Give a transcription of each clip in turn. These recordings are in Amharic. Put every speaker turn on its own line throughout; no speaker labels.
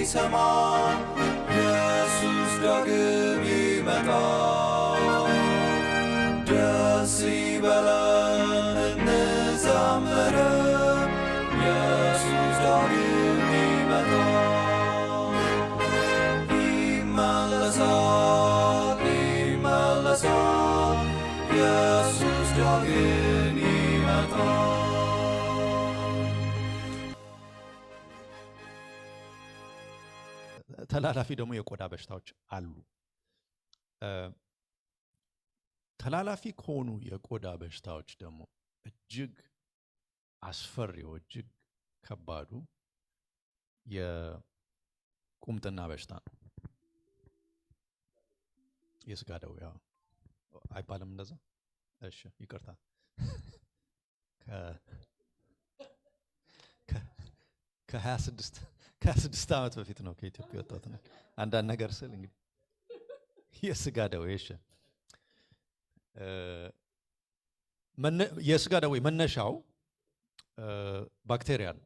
እንዲሰማ ኢየሱስ ዳግም ይመጣል። ደስ ይበለን እንዘምር ኢየሱስ ዳግም ይመጣል። ይመለሳል ይመለሳል ኢየሱስ ዳግም ይመጣል።
ተላላፊ ደግሞ የቆዳ በሽታዎች አሉ። ተላላፊ ከሆኑ የቆዳ በሽታዎች ደግሞ እጅግ አስፈሪው እጅግ ከባዱ የቁምጥና በሽታ ነው። የስጋ ደዌ አይባልም እንደዛ? እሺ ይቅርታ። ከ26 ዓመት በፊት ነው ከኢትዮጵያ ወጣት ነው። አንዳንድ ነገር ስል እንግዲህ የስጋ ደዌ እሺ፣ የስጋ ደዌ መነሻው ባክቴሪያ ነው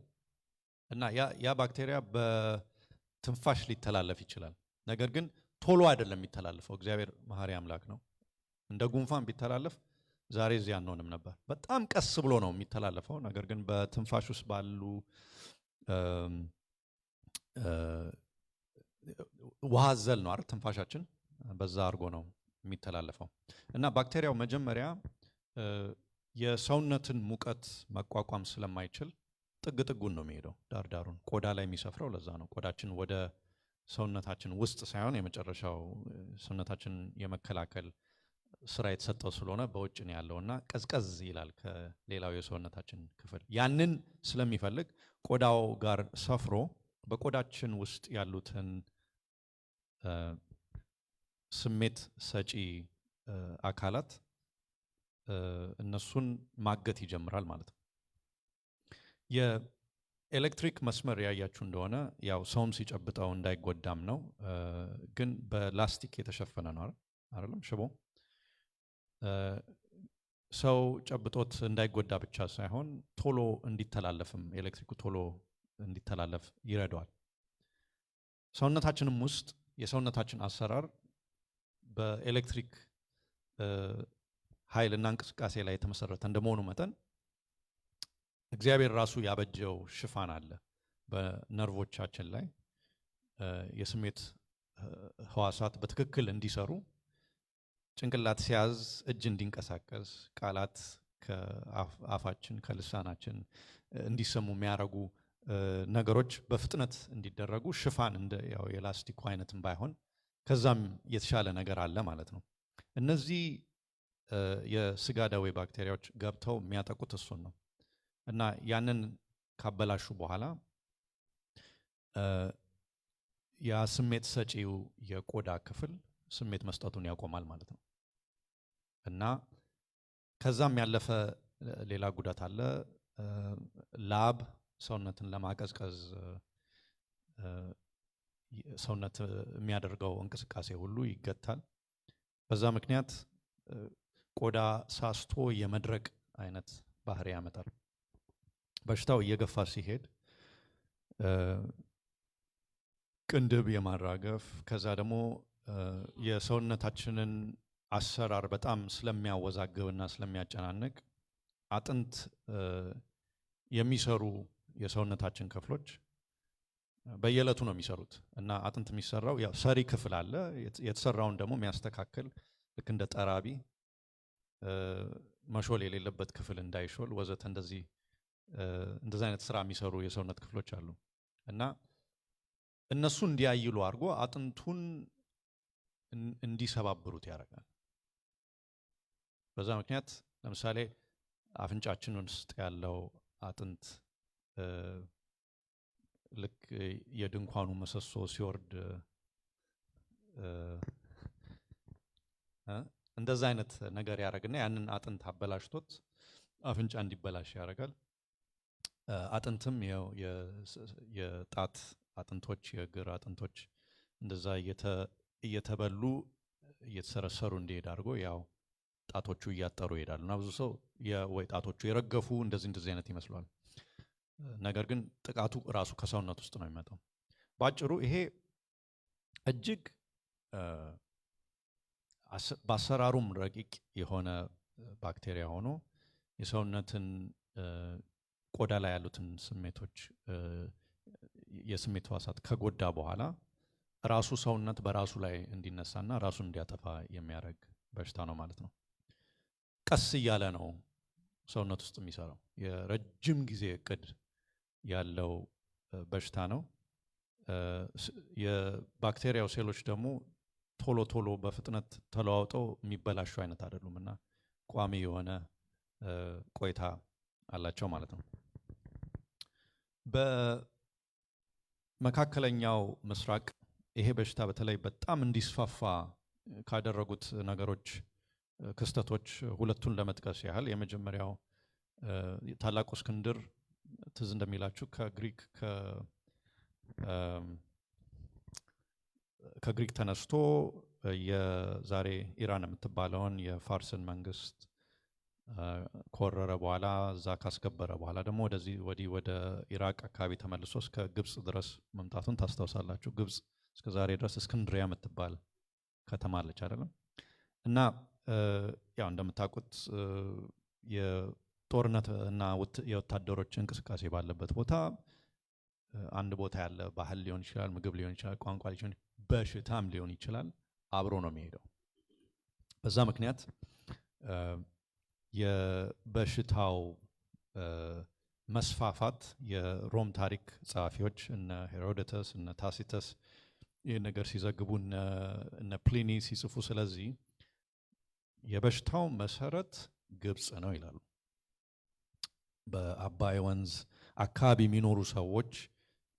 እና ያ ባክቴሪያ በትንፋሽ ሊተላለፍ ይችላል። ነገር ግን ቶሎ አይደለም የሚተላለፈው። እግዚአብሔር መሐሪ አምላክ ነው። እንደ ጉንፋን ቢተላለፍ ዛሬ እዚህ አንሆንም ነበር። በጣም ቀስ ብሎ ነው የሚተላለፈው። ነገር ግን በትንፋሽ ውስጥ ባሉ ውሃ ዘል ነው አይደል? ትንፋሻችን በዛ አድርጎ ነው የሚተላለፈው እና ባክቴሪያው መጀመሪያ የሰውነትን ሙቀት መቋቋም ስለማይችል ጥግ ጥጉን ነው የሚሄደው፣ ዳርዳሩን ቆዳ ላይ የሚሰፍረው። ለዛ ነው ቆዳችን ወደ ሰውነታችን ውስጥ ሳይሆን የመጨረሻው ሰውነታችን የመከላከል ስራ የተሰጠው ስለሆነ በውጭ ነው ያለውና ቀዝቀዝ ይላል ከሌላው የሰውነታችን ክፍል። ያንን ስለሚፈልግ ቆዳው ጋር ሰፍሮ በቆዳችን ውስጥ ያሉትን ስሜት ሰጪ አካላት እነሱን ማገት ይጀምራል ማለት ነው። የኤሌክትሪክ መስመር ያያችሁ እንደሆነ ያው ሰውም ሲጨብጠው እንዳይጎዳም ነው፣ ግን በላስቲክ የተሸፈነ ነው አይደለም? ሽቦ ሰው ጨብጦት እንዳይጎዳ ብቻ ሳይሆን ቶሎ እንዲተላለፍም ኤሌክትሪኩ ቶሎ እንዲተላለፍ ይረዳዋል። ሰውነታችንም ውስጥ የሰውነታችን አሰራር በኤሌክትሪክ ኃይልና እንቅስቃሴ ላይ የተመሰረተ እንደመሆኑ መጠን እግዚአብሔር ራሱ ያበጀው ሽፋን አለ በነርቮቻችን ላይ የስሜት ህዋሳት በትክክል እንዲሰሩ፣ ጭንቅላት ሲያዝ እጅ እንዲንቀሳቀስ፣ ቃላት ከአፋችን ከልሳናችን እንዲሰሙ የሚያደርጉ ነገሮች በፍጥነት እንዲደረጉ ሽፋን እንደ ያው የላስቲኩ አይነትም ባይሆን ከዛም የተሻለ ነገር አለ ማለት ነው። እነዚህ የስጋ ደዌ ባክቴሪያዎች ገብተው የሚያጠቁት እሱን ነው እና ያንን ካበላሹ በኋላ ያ ስሜት ሰጪው የቆዳ ክፍል ስሜት መስጠቱን ያቆማል ማለት ነው እና ከዛም ያለፈ ሌላ ጉዳት አለ። ላብ ሰውነትን ለማቀዝቀዝ ሰውነት የሚያደርገው እንቅስቃሴ ሁሉ ይገታል። በዛ ምክንያት ቆዳ ሳስቶ የመድረቅ አይነት ባህሪ ያመጣል። በሽታው እየገፋ ሲሄድ ቅንድብ የማራገፍ ከዛ ደግሞ የሰውነታችንን አሰራር በጣም ስለሚያወዛግብና ስለሚያጨናንቅ አጥንት የሚሰሩ የሰውነታችን ክፍሎች በየዕለቱ ነው የሚሰሩት እና አጥንት የሚሰራው ያው ሰሪ ክፍል አለ። የተሰራውን ደግሞ የሚያስተካክል ልክ እንደ ጠራቢ መሾል የሌለበት ክፍል እንዳይሾል ወዘተ እንደዚህ አይነት ስራ የሚሰሩ የሰውነት ክፍሎች አሉ እና እነሱ እንዲያይሉ አድርጎ አጥንቱን እንዲሰባብሩት ያደርጋል። በዛ ምክንያት ለምሳሌ አፍንጫችን ውስጥ ያለው አጥንት ልክ የድንኳኑ ምሰሶ ሲወርድ እንደዛ አይነት ነገር ያደርግና ያንን አጥንት አበላሽቶት አፍንጫ እንዲበላሽ ያደርጋል። አጥንትም የጣት አጥንቶች የእግር አጥንቶች እንደዛ እየተበሉ እየተሰረሰሩ እንዲሄድ አድርጎ ያው ጣቶቹ እያጠሩ ይሄዳሉ እና ብዙ ሰው ወይ ጣቶቹ የረገፉ እንደዚህ አይነት ይመስሏል። ነገር ግን ጥቃቱ ራሱ ከሰውነት ውስጥ ነው የሚመጣው። ባጭሩ ይሄ እጅግ በአሰራሩም ረቂቅ የሆነ ባክቴሪያ ሆኖ የሰውነትን ቆዳ ላይ ያሉትን ስሜቶች የስሜት ሕዋሳት ከጎዳ በኋላ ራሱ ሰውነት በራሱ ላይ እንዲነሳና ራሱን እንዲያጠፋ የሚያደርግ በሽታ ነው ማለት ነው። ቀስ እያለ ነው ሰውነት ውስጥ የሚሰራው። የረጅም ጊዜ እቅድ ያለው በሽታ ነው። የባክቴሪያው ሴሎች ደግሞ ቶሎ ቶሎ በፍጥነት ተለዋውጠው የሚበላሹ አይነት አይደሉም እና ቋሚ የሆነ ቆይታ አላቸው ማለት ነው። በመካከለኛው ምስራቅ ይሄ በሽታ በተለይ በጣም እንዲስፋፋ ካደረጉት ነገሮች ክስተቶች ሁለቱን ለመጥቀስ ያህል የመጀመሪያው ታላቁ እስክንድር ትዝ እንደሚላችሁ ከግሪክ ተነስቶ የዛሬ ኢራን የምትባለውን የፋርስን መንግስት ከወረረ በኋላ እዛ ካስገበረ በኋላ ደግሞ ወዲህ ወደ ኢራቅ አካባቢ ተመልሶ እስከ ግብጽ ድረስ መምጣቱን ታስታውሳላችሁ። ግብጽ እስከ ዛሬ ድረስ እስክንድሪያ የምትባል ከተማ አለች አይደለም? እና ያው እንደምታውቁት የጦርነት እና የወታደሮች እንቅስቃሴ ባለበት ቦታ አንድ ቦታ ያለ ባህል ሊሆን ይችላል፣ ምግብ ሊሆን ይችላል፣ ቋንቋ ሊሆን በሽታም ሊሆን ይችላል፣ አብሮ ነው የሚሄደው። በዛ ምክንያት የበሽታው መስፋፋት የሮም ታሪክ ጸሐፊዎች እነ ሄሮዶተስ እነ ታሲተስ ይህን ነገር ሲዘግቡ እነ ፕሊኒ ሲጽፉ ስለዚህ የበሽታው መሰረት ግብጽ ነው ይላሉ። በአባይ ወንዝ አካባቢ የሚኖሩ ሰዎች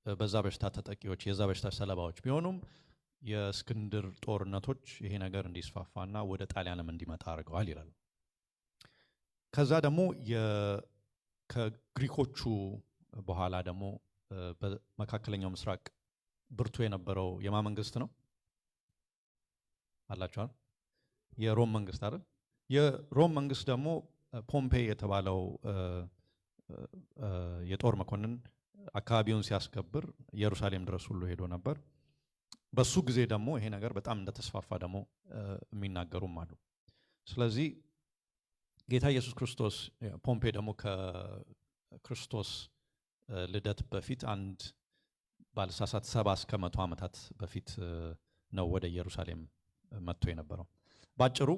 በዛ በሽታ ተጠቂዎች የዛ በሽታ ሰለባዎች ቢሆኑም የእስክንድር ጦርነቶች ይሄ ነገር እንዲስፋፋና ወደ ጣሊያንም እንዲመጣ አድርገዋል ይላሉ። ከዛ ደግሞ ከግሪኮቹ በኋላ ደግሞ በመካከለኛው ምስራቅ ብርቱ የነበረው የማ መንግስት ነው አላችኋል? የሮም መንግስት አይደል? የሮም መንግስት ደግሞ ፖምፔይ የተባለው የጦር መኮንን አካባቢውን ሲያስከብር ኢየሩሳሌም ድረስ ሁሉ ሄዶ ነበር። በሱ ጊዜ ደግሞ ይሄ ነገር በጣም እንደተስፋፋ ደግሞ የሚናገሩም አሉ። ስለዚህ ጌታ ኢየሱስ ክርስቶስ ፖምፔይ ደግሞ ከክርስቶስ ልደት በፊት አንድ ባልሳሳት 70 እስከ 100 ዓመታት በፊት ነው ወደ ኢየሩሳሌም መጥቶ የነበረው። ባጭሩ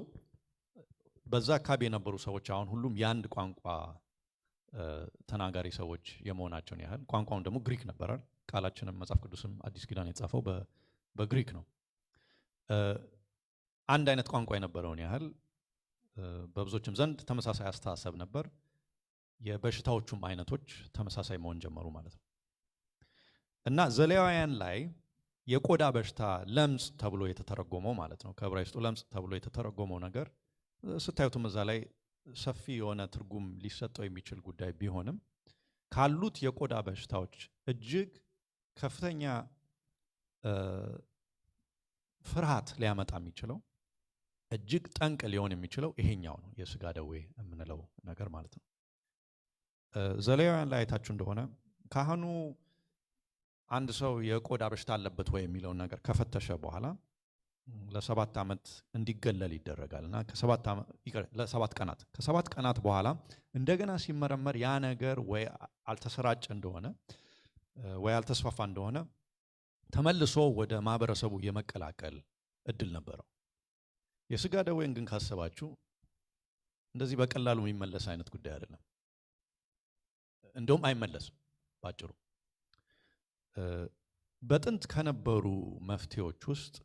በዛ አካባቢ የነበሩ ሰዎች አሁን ሁሉም የአንድ ቋንቋ ተናጋሪ ሰዎች የመሆናቸውን ያህል ቋንቋውን ደግሞ ግሪክ ነበራል። ቃላችንም መጽሐፍ ቅዱስም አዲስ ኪዳን የተጻፈው በግሪክ ነው። አንድ አይነት ቋንቋ የነበረውን ያህል በብዙዎችም ዘንድ ተመሳሳይ አስተሳሰብ ነበር። የበሽታዎቹም አይነቶች ተመሳሳይ መሆን ጀመሩ ማለት ነው እና ዘሌዋውያን ላይ የቆዳ በሽታ ለምጽ ተብሎ የተተረጎመው ማለት ነው ከዕብራይስጡ ለምጽ ተብሎ የተተረጎመው ነገር ስታዩትም እዛ ላይ ሰፊ የሆነ ትርጉም ሊሰጠው የሚችል ጉዳይ ቢሆንም ካሉት የቆዳ በሽታዎች እጅግ ከፍተኛ ፍርሃት ሊያመጣ የሚችለው እጅግ ጠንቅ ሊሆን የሚችለው ይሄኛው ነው፣ የስጋ ደዌ የምንለው ነገር ማለት ነው። ዘሌዋውያን ላይ አይታችሁ እንደሆነ ካህኑ አንድ ሰው የቆዳ በሽታ አለበት ወይ የሚለውን ነገር ከፈተሸ በኋላ ለ7 ዓመት እንዲገለል ይደረጋል እና ከ7 ቀናት በኋላ እንደገና ሲመረመር ያ ነገር ወይ አልተሰራጨ እንደሆነ ወይ አልተስፋፋ እንደሆነ ተመልሶ ወደ ማህበረሰቡ የመቀላቀል እድል ነበረው። የስጋ ደዌን ግን ካሰባችሁ እንደዚህ በቀላሉ የሚመለስ አይነት ጉዳይ አይደለም። እንደውም አይመለስም። ባጭሩ በጥንት ከነበሩ መፍትሄዎች ውስጥ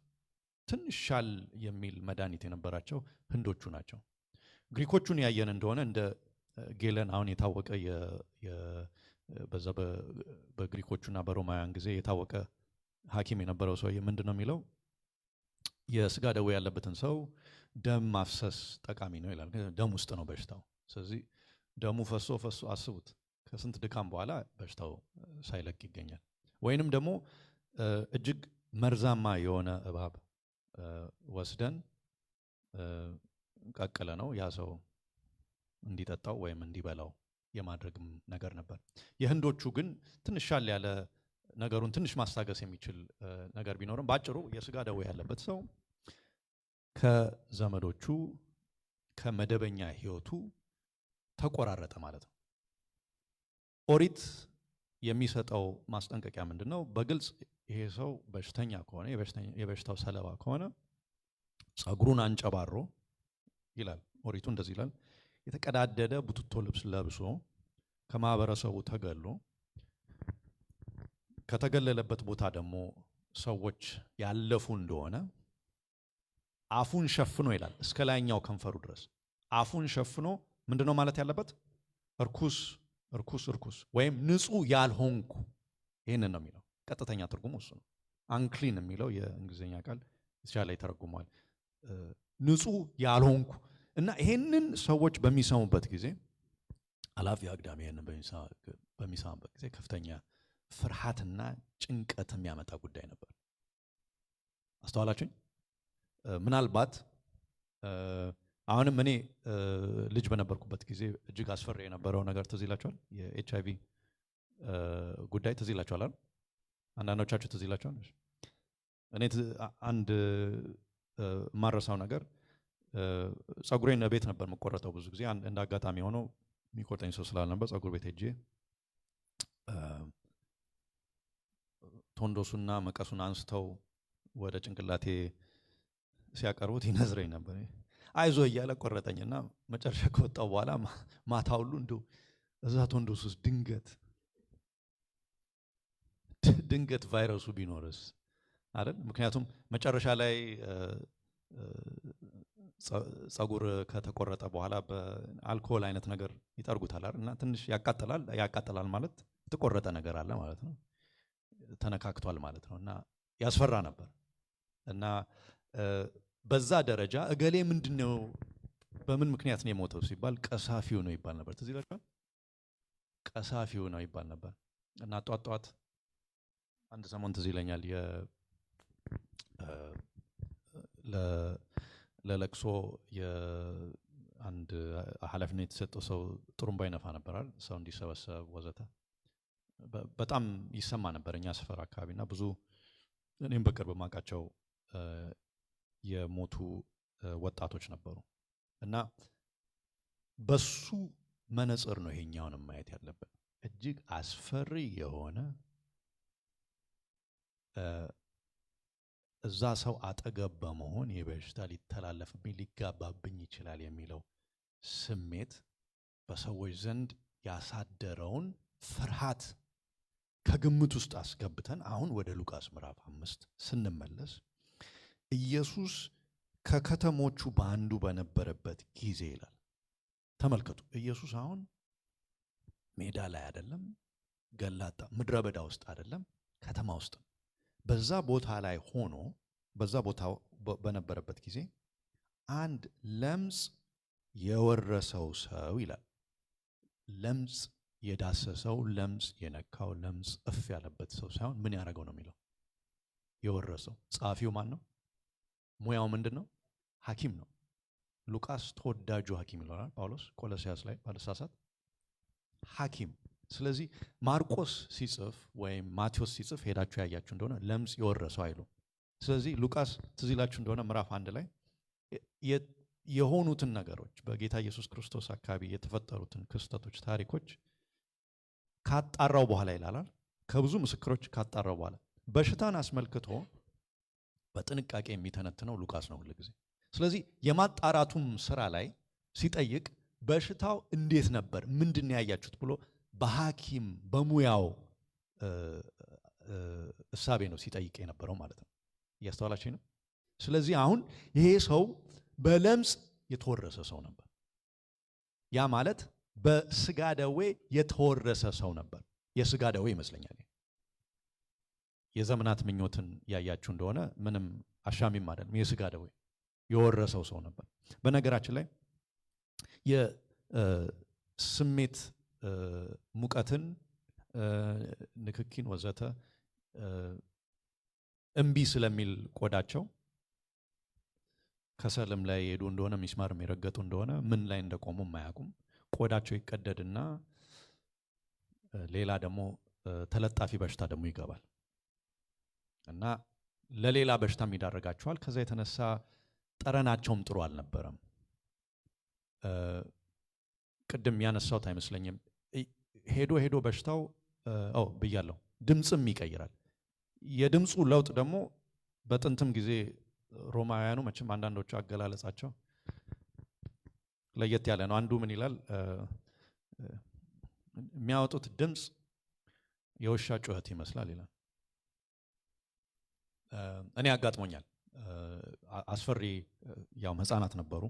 ትንሽ ሻል የሚል መድኃኒት የነበራቸው ህንዶቹ ናቸው። ግሪኮቹን ያየን እንደሆነ እንደ ጌለን አሁን የታወቀ በዛ በግሪኮቹና በሮማውያን ጊዜ የታወቀ ሐኪም የነበረው ሰውዬ ምንድን ነው የሚለው? የስጋ ደዌ ያለበትን ሰው ደም ማፍሰስ ጠቃሚ ነው ይላል። ደም ውስጥ ነው በሽታው። ስለዚህ ደሙ ፈሶ አስቡት፣ ከስንት ድካም በኋላ በሽታው ሳይለቅ ይገኛል። ወይንም ደግሞ እጅግ መርዛማ የሆነ እባብ ወስደን ቀቅለ ነው ያ ሰው እንዲጠጣው ወይም እንዲበላው የማድረግም ነገር ነበር። የህንዶቹ ግን ትንሽ ሻል ያለ ነገሩን ትንሽ ማስታገስ የሚችል ነገር ቢኖርም ባጭሩ የስጋ ደዌ ያለበት ሰው ከዘመዶቹ ከመደበኛ ህይወቱ ተቆራረጠ ማለት ነው። ኦሪት የሚሰጠው ማስጠንቀቂያ ምንድን ነው? በግልጽ ይሄ ሰው በሽተኛ ከሆነ የበሽታው ሰለባ ከሆነ ጸጉሩን አንጨባሮ ይላል ኦሪቱ እንደዚህ ይላል፣ የተቀዳደደ ቡትቶ ልብስ ለብሶ ከማህበረሰቡ ተገሎ ከተገለለበት ቦታ ደግሞ ሰዎች ያለፉ እንደሆነ አፉን ሸፍኖ ይላል እስከ ላይኛው ከንፈሩ ድረስ አፉን ሸፍኖ ምንድነው ማለት ያለበት? እርኩስ እርኩስ እርኩስ ወይም ንጹህ ያልሆንኩ። ይህንን ነው የሚለው ቀጥተኛ ትርጉሙ እሱ ነው። አንክሊን የሚለው የእንግሊዝኛ ቃል የተሻለ ይተረጉመዋል። ንጹህ ያልሆንኩ እና ይሄንን ሰዎች በሚሰሙበት ጊዜ አላፊ አግዳሚ ይሄንን በሚሰሙበት ጊዜ ከፍተኛ ፍርሃትና ጭንቀት የሚያመጣ ጉዳይ ነበር። አስተዋላችሁኝ? ምናልባት አሁንም እኔ ልጅ በነበርኩበት ጊዜ እጅግ አስፈሪ የነበረው ነገር ትዝ ይላችኋል? የኤችአይቪ ጉዳይ ትዝ ይላችኋል አይደል? አንዳንዶቻችሁ ትዝ ይላችኋል? እኔ አንድ ማረሳው ነገር ጸጉሬን ቤት ነበር የምቆረጠው ብዙ ጊዜ። እንደ አጋጣሚ ሆኖ የሚቆርጠኝ ሰው ስላልነበር ጸጉር ቤት ሄጄ ቶንዶሱና መቀሱን አንስተው ወደ ጭንቅላቴ ሲያቀርቡት ይነዝረኝ ነበር። አይዞ እያለ ቆረጠኝና መጨረሻ ከወጣው በኋላ ማታ ሁሉ እንደው እዛ ቶንዶስ ውስጥ ድንገት ቫይረሱ ቢኖርስ አይደል? ምክንያቱም መጨረሻ ላይ ጸጉር ከተቆረጠ በኋላ በአልኮል አይነት ነገር ይጠርጉታል አይደል? እና ትንሽ ያቃጥላል ማለት የተቆረጠ ነገር አለ ማለት ነው፣ ተነካክቷል ማለት ነው። እና ያስፈራ ነበር። እና በዛ ደረጃ እገሌ ምንድነው በምን ምክንያት ነው የሞተው ሲባል ቀሳፊው ነው ይባል ነበር። ትዝ ይላችኋል? ቀሳፊው ነው ይባል ነበር። እና ጧት አንድ ሰሞን ትዝ ይለኛል ለለቅሶ የአንድ ኃላፊነት የተሰጠው ሰው ጥሩምባ ይነፋ ነበራል፣ ሰው እንዲሰበሰብ ወዘተ። በጣም ይሰማ ነበር እኛ ሰፈር አካባቢና ብዙ እኔም በቅርብ ማውቃቸው የሞቱ ወጣቶች ነበሩ። እና በሱ መነጽር ነው ይሄኛውን ማየት ያለብን። እጅግ አስፈሪ የሆነ እዛ ሰው አጠገብ በመሆን የበሽታ ሊተላለፍብኝ ሊጋባብኝ ይችላል የሚለው ስሜት በሰዎች ዘንድ ያሳደረውን ፍርሃት ከግምት ውስጥ አስገብተን አሁን ወደ ሉቃስ ምዕራፍ 5 ስንመለስ ኢየሱስ ከከተሞቹ በአንዱ በነበረበት ጊዜ ይላል። ተመልከቱ፣ ኢየሱስ አሁን ሜዳ ላይ አይደለም፣ ገላጣ ምድረ በዳ ውስጥ አይደለም፣ ከተማ ውስጥ ነው። በዛ ቦታ ላይ ሆኖ በዛ ቦታ በነበረበት ጊዜ አንድ ለምጽ የወረሰው ሰው ይላል። ለምጽ የዳሰሰው፣ ለምጽ የነካው፣ ለምጽ እፍ ያለበት ሰው ሳይሆን ምን ያደረገው ነው የሚለው የወረሰው። ጸሐፊው ማን ነው? ሙያው ምንድን ነው? ሐኪም ነው። ሉቃስ ተወዳጁ ሐኪም ይለዋል ጳውሎስ ቆሎሲያስ ላይ ባለሳሳት ሐኪም። ስለዚህ ማርቆስ ሲጽፍ ወይም ማቴዎስ ሲጽፍ ሄዳችሁ ያያችሁ እንደሆነ ለምጽ የወረሰው አይሉ። ስለዚህ ሉቃስ ትዝ ይላችሁ እንደሆነ ምዕራፍ 1 ላይ የሆኑትን ነገሮች በጌታ ኢየሱስ ክርስቶስ አካባቢ የተፈጠሩትን ክስተቶች፣ ታሪኮች ካጣራው በኋላ ይላል። ከብዙ ምስክሮች ካጣራው በኋላ በሽታን አስመልክቶ በጥንቃቄ የሚተነትነው ሉቃስ ነው ሁሉ ጊዜ። ስለዚህ የማጣራቱም ስራ ላይ ሲጠይቅ በሽታው እንዴት ነበር፣ ምንድን ያያችሁት ብሎ በሐኪም በሙያው እሳቤ ነው ሲጠይቅ የነበረው ማለት ነው። እያስተዋላችሁ ነው? ስለዚህ አሁን ይሄ ሰው በለምጽ የተወረሰ ሰው ነበር። ያ ማለት በስጋ ደዌ የተወረሰ ሰው ነበር። የስጋ ደዌ ይመስለኛል። የዘመናት ምኞትን ያያችሁ እንደሆነ ምንም አሻሚም አይደለም። የስጋ ደዌ የወረሰው ሰው ነበር። በነገራችን ላይ የስሜት ሙቀትን፣ ንክኪን ወዘተ እምቢ ስለሚል ቆዳቸው ከሰልም ላይ የሄዱ እንደሆነ ሚስማር የረገጡ እንደሆነ ምን ላይ እንደቆሙ አያውቁም። ቆዳቸው ይቀደድና ሌላ ደግሞ ተለጣፊ በሽታ ደግሞ ይገባል እና ለሌላ በሽታም ይዳረጋቸዋል። ከዛ የተነሳ ጠረናቸውም ጥሩ አልነበረም። ቅድም ያነሳሁት አይመስለኝም። ሄዶ ሄዶ በሽታው ብያለሁ፣ ድምፅም ይቀይራል። የድምፁ ለውጥ ደግሞ በጥንትም ጊዜ ሮማውያኑ መቼም አንዳንዶቹ አገላለጻቸው ለየት ያለ ነው። አንዱ ምን ይላል? የሚያወጡት ድምፅ የውሻ ጩኸት ይመስላል ይላል። እኔ አጋጥሞኛል። አስፈሪ ያው ህፃናት ነበሩ።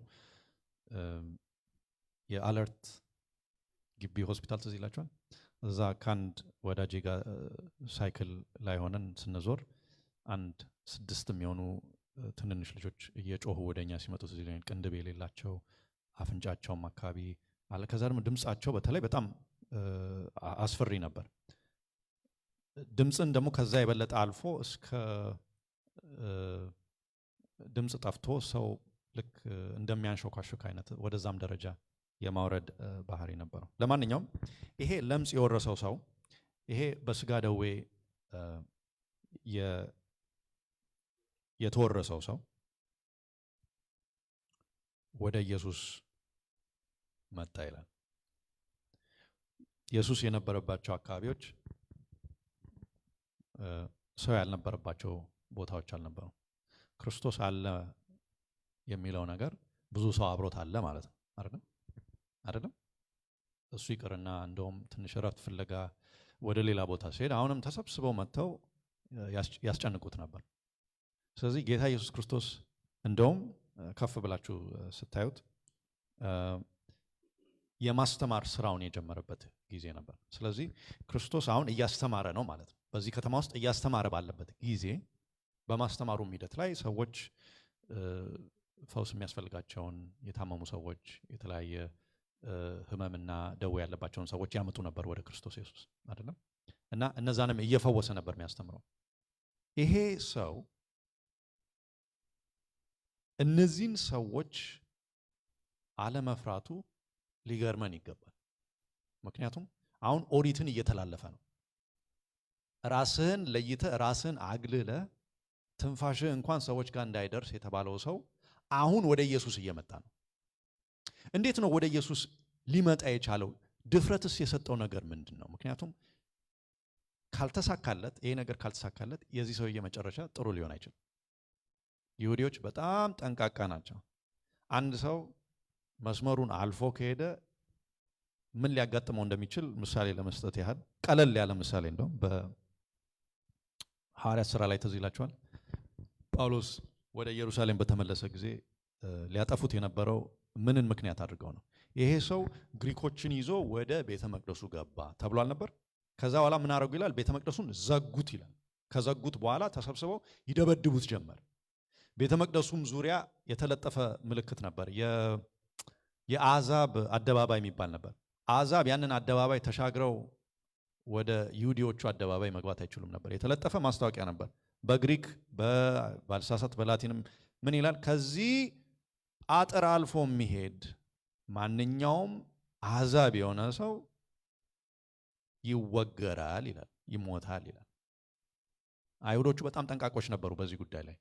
የአለርት ግቢ ሆስፒታል ትዝ ይላችኋል? እዛ ከአንድ ወዳጄ ጋር ሳይክል ላይ ሆነን ስንዞር አንድ 6 የሚሆኑ ትንንሽ ልጆች እየጮሁ ወደኛ ሲመጡ ትዝ ይለኛል። ቅንድብ የሌላቸው አፍንጫቸውም አካባቢ አለ። ከዛ ደግሞ ድምፃቸው በተለይ በጣም አስፈሪ ነበር። ድምፅን ደግሞ ከዛ የበለጠ አልፎ እስከ ድምፅ ጠፍቶ ሰው ልክ እንደሚያንሾካሾክ አይነት ወደዛም ደረጃ የማውረድ ባህሪ ነበረው። ለማንኛውም ይሄ ለምጽ የወረሰው ሰው ይሄ በስጋ ደዌ የተወረሰው ሰው ወደ ኢየሱስ መጣ ይላል። ኢየሱስ የነበረባቸው አካባቢዎች ሰው ያልነበረባቸው ቦታዎች አልነበሩም። ክርስቶስ አለ የሚለው ነገር ብዙ ሰው አብሮት አለ ማለት ነው አይደለም? እሱ ይቅርና እንደውም ትንሽ እረፍት ፍለጋ ወደ ሌላ ቦታ ሲሄድ አሁንም ተሰብስበው መጥተው ያስጨንቁት ነበር። ስለዚህ ጌታ ኢየሱስ ክርስቶስ እንደውም ከፍ ብላችሁ ስታዩት የማስተማር ስራውን የጀመረበት ጊዜ ነበር። ስለዚህ ክርስቶስ አሁን እያስተማረ ነው ማለት ነው። በዚህ ከተማ ውስጥ እያስተማረ ባለበት ጊዜ በማስተማሩም ሂደት ላይ ሰዎች ፈውስ የሚያስፈልጋቸውን የታመሙ ሰዎች፣ የተለያየ ህመምና ደዌ ያለባቸውን ሰዎች ያመጡ ነበር ወደ ክርስቶስ ኢየሱስ አይደለም? እና እነዛንም እየፈወሰ ነበር የሚያስተምረው። ይሄ ሰው እነዚህን ሰዎች አለመፍራቱ ሊገርመን ይገባል። ምክንያቱም አሁን ኦሪትን እየተላለፈ ነው። ራስህን ለይተህ ራስህን አግልለህ ትንፋሽህ እንኳን ሰዎች ጋር እንዳይደርስ የተባለው ሰው አሁን ወደ ኢየሱስ እየመጣ ነው። እንዴት ነው ወደ ኢየሱስ ሊመጣ የቻለው? ድፍረትስ የሰጠው ነገር ምንድን ነው? ምክንያቱም ካልተሳካለት፣ ይሄ ነገር ካልተሳካለት የዚህ ሰውዬ መጨረሻ ጥሩ ሊሆን አይችልም። ይሁዲዎች በጣም ጠንቃቃ ናቸው። አንድ ሰው መስመሩን አልፎ ከሄደ ምን ሊያጋጥመው እንደሚችል ምሳሌ ለመስጠት ያህል ቀለል ያለ ምሳሌ እንደውም በሐዋርያት ሥራ ላይ ትዝ ይላችኋል። ጳውሎስ ወደ ኢየሩሳሌም በተመለሰ ጊዜ ሊያጠፉት የነበረው ምንን ምክንያት አድርገው ነው? ይሄ ሰው ግሪኮችን ይዞ ወደ ቤተ መቅደሱ ገባ ተብሏል ነበር። ከዛ በኋላ ምን አደረጉ ይላል? ቤተ መቅደሱን ዘጉት ይላል። ከዘጉት በኋላ ተሰብስበው ይደበድቡት ጀመር። ቤተ መቅደሱም ዙሪያ የተለጠፈ ምልክት ነበር። የአሕዛብ አደባባይ የሚባል ነበር። አሕዛብ ያንን አደባባይ ተሻግረው ወደ ይሁዲዎቹ አደባባይ መግባት አይችሉም ነበር። የተለጠፈ ማስታወቂያ ነበር። በግሪክ ባልሳሳት በላቲንም ምን ይላል? ከዚህ አጥር አልፎ የሚሄድ ማንኛውም አሕዛብ የሆነ ሰው ይወገራል ይላል፣ ይሞታል ይላል። አይሁዶቹ በጣም ጠንቃቆች ነበሩ በዚህ ጉዳይ ላይ፣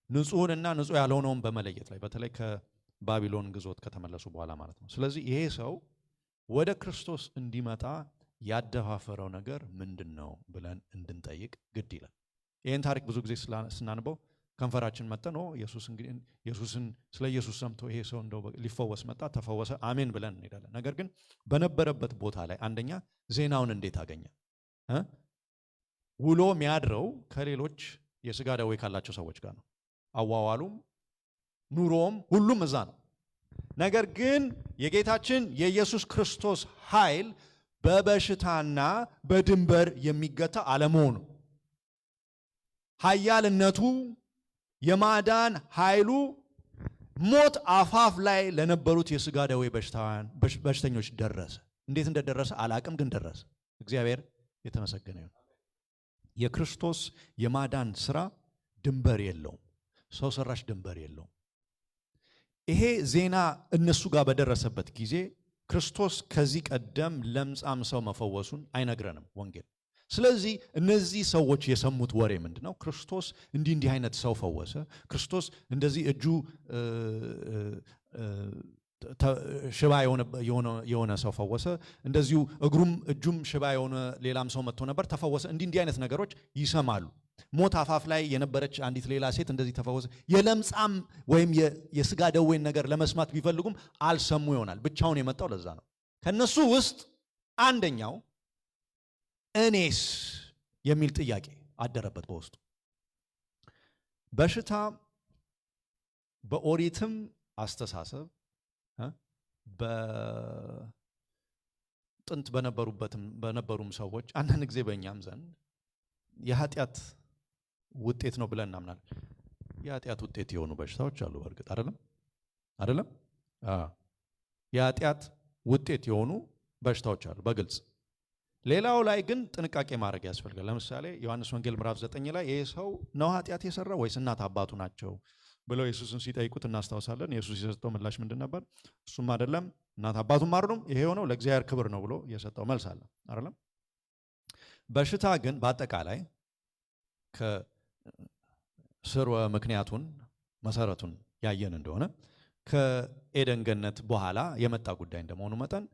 ንጹሕንና ንጹሕ ያልሆነውን በመለየት ላይ፣ በተለይ ከባቢሎን ግዞት ከተመለሱ በኋላ ማለት ነው። ስለዚህ ይሄ ሰው ወደ ክርስቶስ እንዲመጣ ያደፋፈረው ነገር ምንድን ነው ብለን እንድንጠይቅ ግድ ይላል። ይህን ታሪክ ብዙ ጊዜ ስናንበው ከንፈራችን መጠን ኢየሱስን ስለ ኢየሱስ ሰምቶ ይሄ ሰው እንደው ሊፈወስ መጣ፣ ተፈወሰ፣ አሜን ብለን እንሄዳለን። ነገር ግን በነበረበት ቦታ ላይ አንደኛ ዜናውን እንዴት አገኘ? ውሎ የሚያድረው ከሌሎች የስጋ ደዌ ካላቸው ሰዎች ጋር ነው። አዋዋሉም ኑሮም ሁሉም እዛ ነው። ነገር ግን የጌታችን የኢየሱስ ክርስቶስ ኃይል በበሽታና በድንበር የሚገታ አለመሆኑ፣ ኃያልነቱ የማዳን ኃይሉ ሞት አፋፍ ላይ ለነበሩት የስጋ ደዌ በሽተኞች ደረሰ። እንዴት እንደደረሰ አላቅም፣ ግን ደረሰ። እግዚአብሔር የተመሰገነ ይሁን። የክርስቶስ የማዳን ስራ ድንበር የለውም፣ ሰው ሰራሽ ድንበር የለውም። ይሄ ዜና እነሱ ጋር በደረሰበት ጊዜ ክርስቶስ ከዚህ ቀደም ለምጻም ሰው መፈወሱን አይነግረንም ወንጌል። ስለዚህ እነዚህ ሰዎች የሰሙት ወሬ ምንድነው? ክርስቶስ እንዲህ አይነት ሰው ፈወሰ፣ ክርስቶስ እንደዚህ እጁ ሽባ የሆነ ሰው ፈወሰ፣ እንደዚሁ እጁም ሽባ የሆነ ሌላም ሰው መጥቶ ነበር ተፈወሰ። እንዲህ አይነት ነገሮች ይሰማሉ። ሞት አፋፍ ላይ የነበረች አንዲት ሌላ ሴት እንደዚህ ተፈወሰ። የለምጻም ወይም የስጋ ደዌን ነገር ለመስማት ቢፈልጉም አልሰሙ ይሆናል። ብቻውን የመጣው ለዛ ነው። ከነሱ ውስጥ አንደኛው እኔስ የሚል ጥያቄ አደረበት በውስጡ። በሽታ በኦሪትም አስተሳሰብ በጥንት በነበሩም ሰዎች አንዳንድ ጊዜ በእኛም ዘንድ የኃጢአት ውጤት ነው ብለን እናምናለን። የኃጢአት ውጤት የሆኑ በሽታዎች አሉ። በእርግጥ አይደለም? የኃጢአት ውጤት የሆኑ በሽታዎች አሉ በግልጽ። ሌላው ላይ ግን ጥንቃቄ ማድረግ ያስፈልጋል። ለምሳሌ ዮሐንስ ወንጌል ምዕራፍ 9 ላይ ይሄ ሰው ነው ኃጢአት የሰራው ወይስ እናት አባቱ ናቸው ብለው ኢየሱስን ሲጠይቁት እናስታውሳለን። ኢየሱስ የሰጠው ምላሽ ምንድን ነበር? እሱም አይደለም እናት አባቱም አይደሉም፣ ይሄ የሆነው ለእግዚአብሔር ክብር ነው ብሎ የሰጠው መልስ አለ አይደለም? በሽታ ግን በአጠቃላይ ከስርወ ምክንያቱን መሰረቱን ያየን እንደሆነ ከኤደን ገነት በኋላ የመጣ ጉዳይ እንደመሆኑ መጠን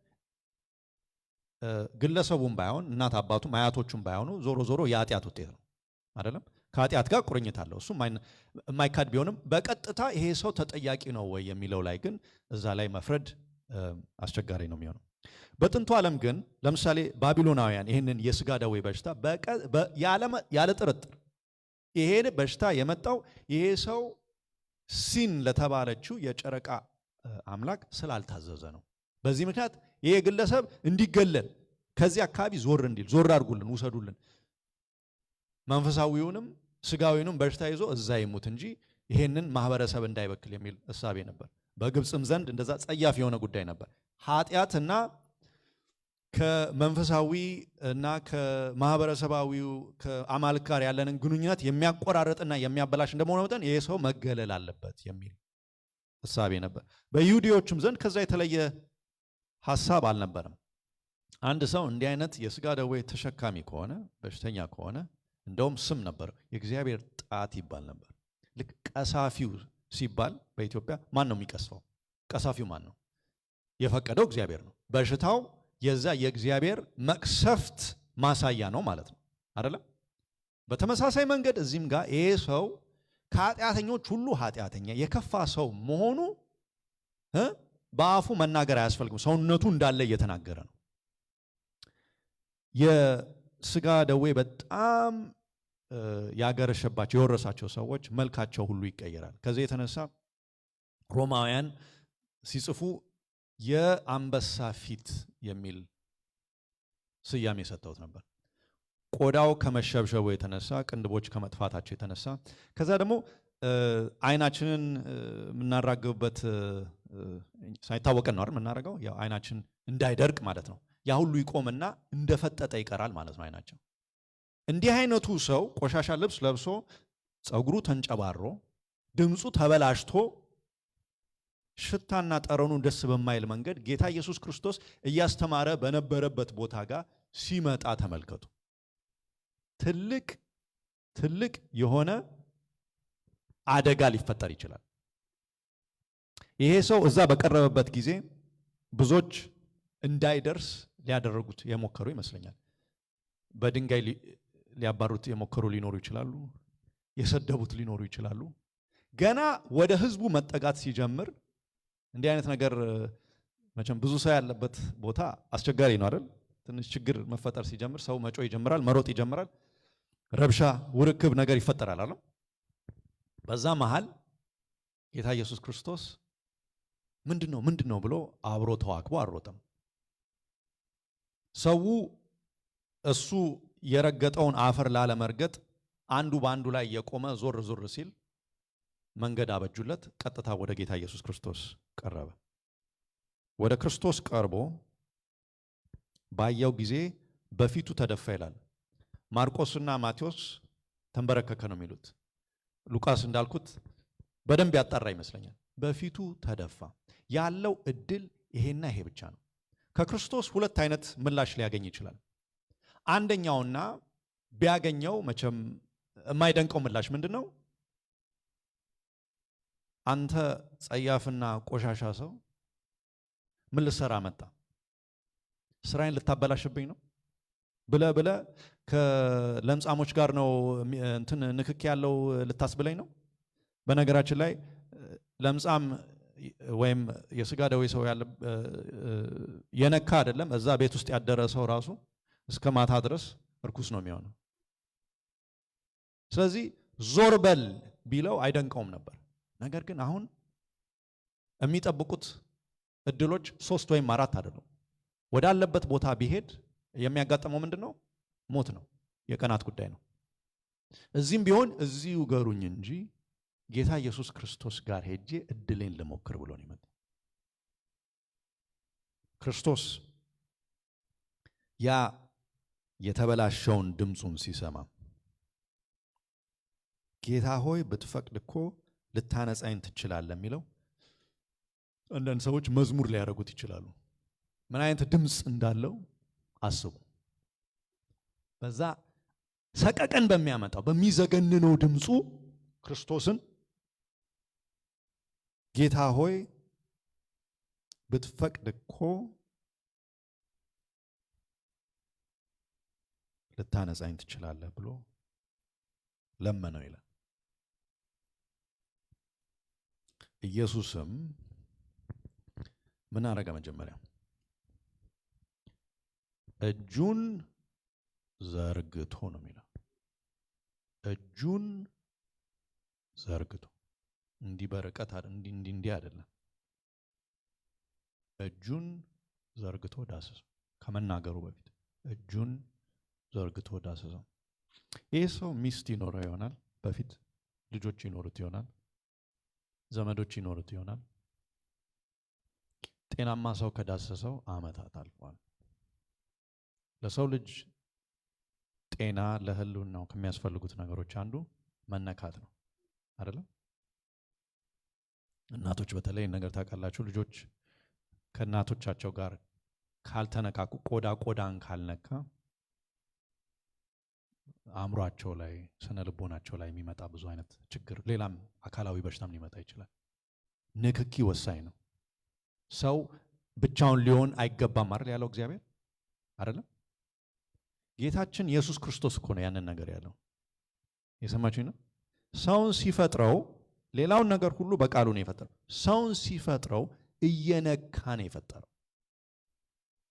ግለሰቡም ባይሆን እናት አባቱም አያቶቹም ባይሆኑ ዞሮ የኃጢአት ውጤት ነው አይደለም? ከኃጢአት ጋር ቁርኝት አለው። እሱ የማይካድ ቢሆንም በቀጥታ ይሄ ሰው ተጠያቂ ነው ወይ የሚለው ላይ ግን እዛ ላይ መፍረድ አስቸጋሪ ነው የሚሆነው። በጥንቱ ዓለም ግን ለምሳሌ ባቢሎናውያን ይህንን የስጋ ደዌ በሽታ ያለ ጥርጥር ይሄ በሽታ የመጣው ይሄ ሰው ሲን ለተባለችው የጨረቃ አምላክ ስላልታዘዘ ነው። በዚህ ምክንያት ይሄ ግለሰብ እንዲገለል ከዚህ አካባቢ ዞር አድርጉልን፣ ውሰዱልን፣ መንፈሳዊውንም ስጋዊውንም በሽታ ይዞ እዛ ይሙት እንጂ ይሄንን ማህበረሰብ እንዳይበክል የሚል እሳቤ ነበር። በግብፅም ዘንድ እንደዛ ጸያፍ የሆነ ጉዳይ ነበር። ኃጢአትና ከመንፈሳዊ እና ከማህበረሰባዊው ከአማልክ ጋር ያለንን ግንኙነት የሚያቆራረጥና የሚያበላሽ እንደመሆነ መጠን ይሄ ሰው መገለል አለበት የሚል እሳቤ ነበር። በይሁዲዎችም ዘንድ ከዛ የተለየ ሐሳብ አልነበረም። አንድ ሰው እንዲህ አይነት የስጋ ደዌ ተሸካሚ ከሆነ በሽተኛ ከሆነ እንደውም ስም ነበር፣ የእግዚአብሔር ጣት ይባል ነበር። ልክ ቀሳፊው ሲባል በኢትዮጵያ ማን ነው የሚቀስፈው? ቀሳፊው ማን ነው? የፈቀደው እግዚአብሔር ነው። በሽታው የዛ የእግዚአብሔር መቅሰፍት ማሳያ ነው ማለት ነው አይደለም? በተመሳሳይ መንገድ እዚህም ጋር ይሄ ሰው ከኃጢአተኞች ሁሉ ኃጢአተኛ የከፋ ሰው መሆኑ በአፉ መናገር አያስፈልግም። ሰውነቱ እንዳለ እየተናገረ ነው። የስጋ ደዌ በጣም ያገረሸባቸው የወረሳቸው ሰዎች መልካቸው ሁሉ ይቀየራል። ከዚህ የተነሳ ሮማውያን ሲጽፉ የአንበሳ ፊት የሚል ስያሜ ሰጥተውት ነበር። ቆዳው ከመሸብሸቡ የተነሳ ቅንድቦች ከመጥፋታቸው የተነሳ ከዛ ደግሞ አይናችንን የምናራግብበት ሳይታወቀን ነው አይደል የምናደርገው፣ ያው አይናችን እንዳይደርቅ ማለት ነው። ያ ሁሉ ይቆምና እንደፈጠጠ ይቀራል ማለት ነው አይናቸው። እንዲህ አይነቱ ሰው ቆሻሻ ልብስ ለብሶ ፀጉሩ ተንጨባሮ ድምፁ ተበላሽቶ ሽታና ጠረኑ ደስ በማይል መንገድ ጌታ ኢየሱስ ክርስቶስ እያስተማረ በነበረበት ቦታ ጋር ሲመጣ ተመልከቱ። ትልቅ የሆነ አደጋ ሊፈጠር ይችላል። ይሄ ሰው እዛ በቀረበበት ጊዜ ብዙዎች እንዳይደርስ ሊያደረጉት የሞከሩ ይመስለኛል። በድንጋይ ሊያባሩት የሞከሩ ሊኖሩ ይችላሉ። የሰደቡት ሊኖሩ ይችላሉ። ገና ወደ ህዝቡ መጠጋት ሲጀምር እንዲህ አይነት ነገር መቼም ብዙ ሰው ያለበት ቦታ አስቸጋሪ ነው አይደል? ትንሽ ችግር መፈጠር ሲጀምር ሰው መጮህ ይጀምራል፣ መሮጥ ይጀምራል፣ ረብሻ፣ ውርክብ ነገር ይፈጠራል አይደል? በዛ መሃል ጌታ ኢየሱስ ክርስቶስ ምንድነው ብሎ አብሮ ተዋክቦ አልሮጠም። ሰው እሱ የረገጠውን አፈር ላለመርገጥ አንዱ በአንዱ ላይ የቆመ ዞር ሲል መንገድ አበጁለት። ቀጥታ ወደ ጌታ ኢየሱስ ክርስቶስ ቀረበ። ወደ ክርስቶስ ቀርቦ ባየው ጊዜ በፊቱ ተደፋ ይላል። ማርቆስና ማቴዎስ ተንበረከከ ነው የሚሉት። ሉቃስ እንዳልኩት በደንብ ያጣራ ይመስለኛል። በፊቱ ተደፋ። ያለው እድል ይሄና ይሄ ብቻ ነው። ከክርስቶስ ሁለት አይነት ምላሽ ሊያገኝ ይችላል። አንደኛውና ቢያገኘው መቼም የማይደንቀው ምላሽ ምንድን ነው? አንተ ጸያፍና ቆሻሻ ሰው ምን ልትሰራ መጣ? ስራዬን ልታበላሽብኝ ነው ብለ ከለምጻሞች ጋር ነው እንትን ንክክ ያለው ልታስብለኝ ነው? በነገራችን ላይ ለምጻም ወይም የስጋ ደዌ ሰው ያለ የነካ አይደለም፣ እዛ ቤት ውስጥ ያደረ ሰው ራሱ እስከ ማታ ድረስ እርኩስ ነው የሚሆነው። ስለዚህ ዞር በል ቢለው አይደንቀውም ነበር። ነገር ግን አሁን የሚጠብቁት እድሎች 3 ወይም 4 አይደሉም። ወዳለበት ቦታ ቢሄድ የሚያጋጥመው ምንድነው? ሞት ነው። የቀናት ጉዳይ ነው። እዚህም ቢሆን እዚሁ ገሩኝ እንጂ ጌታ ኢየሱስ ክርስቶስ ጋር ሄጄ እድሌን ልሞክር ብሎ ነው የመጣው። ክርስቶስ ያ የተበላሸውን ድምፁን ሲሰማ ጌታ ሆይ ብትፈቅድ እኮ ልታነጻኝ ትችላለህ የሚለው አንዳንድ ሰዎች መዝሙር ሊያደርጉት ይችላሉ። ምን አይነት ድምፅ እንዳለው አስቡ። በዛ ሰቀቀን በሚያመጣው በሚዘገንነው ድምፁ ክርስቶስን ጌታ ሆይ ብትፈቅድ እኮ ልታነጻኝ ትችላለህ ብሎ ለመነው ይላል። ኢየሱስም ምን አረገ? መጀመሪያ እጁን ዘርግቶ ነው የሚለው። እጁን ዘርግቶ እንዲህ በርቀት እንዲህ አይደለም። እጁን ዘርግቶ ዳሰሰው። ከመናገሩ በፊት እጁን ዘርግቶ ዳሰሰው። ይህ ሰው ሚስት ይኖረው ይሆናል፣ በፊት ልጆች ይኖሩት ይሆናል፣ ዘመዶች ይኖሩት ይሆናል። ጤናማ ሰው ከዳሰሰው ዓመታት አልፏል። ለሰው ልጅ ጤና ለህልውናው ከሚያስፈልጉት ነገሮች አንዱ መነካት ነው አይደለም? እናቶች በተለይ ነገር ታውቃላችሁ። ልጆች ከእናቶቻቸው ጋር ካልተነካኩ፣ ቆዳን ካልነካ አእምሯቸው ላይ ስነ ልቦናቸው ላይ የሚመጣ ብዙ አይነት ችግር፣ ሌላም አካላዊ በሽታም ሊመጣ ይችላል። ንክኪ ወሳኝ ነው። ሰው ብቻውን ሊሆን አይገባም አይደል ያለው እግዚአብሔር አይደለም? ጌታችን ኢየሱስ ክርስቶስ እኮ ነው ያንን ነገር ያለው። የሰማችሁኝ ነው? ሰውን ሲፈጥረው ሌላውን ነገር ሁሉ በቃሉ ነው የፈጠረው። ሰውን ሲፈጥረው እየነካ ነው የፈጠረው።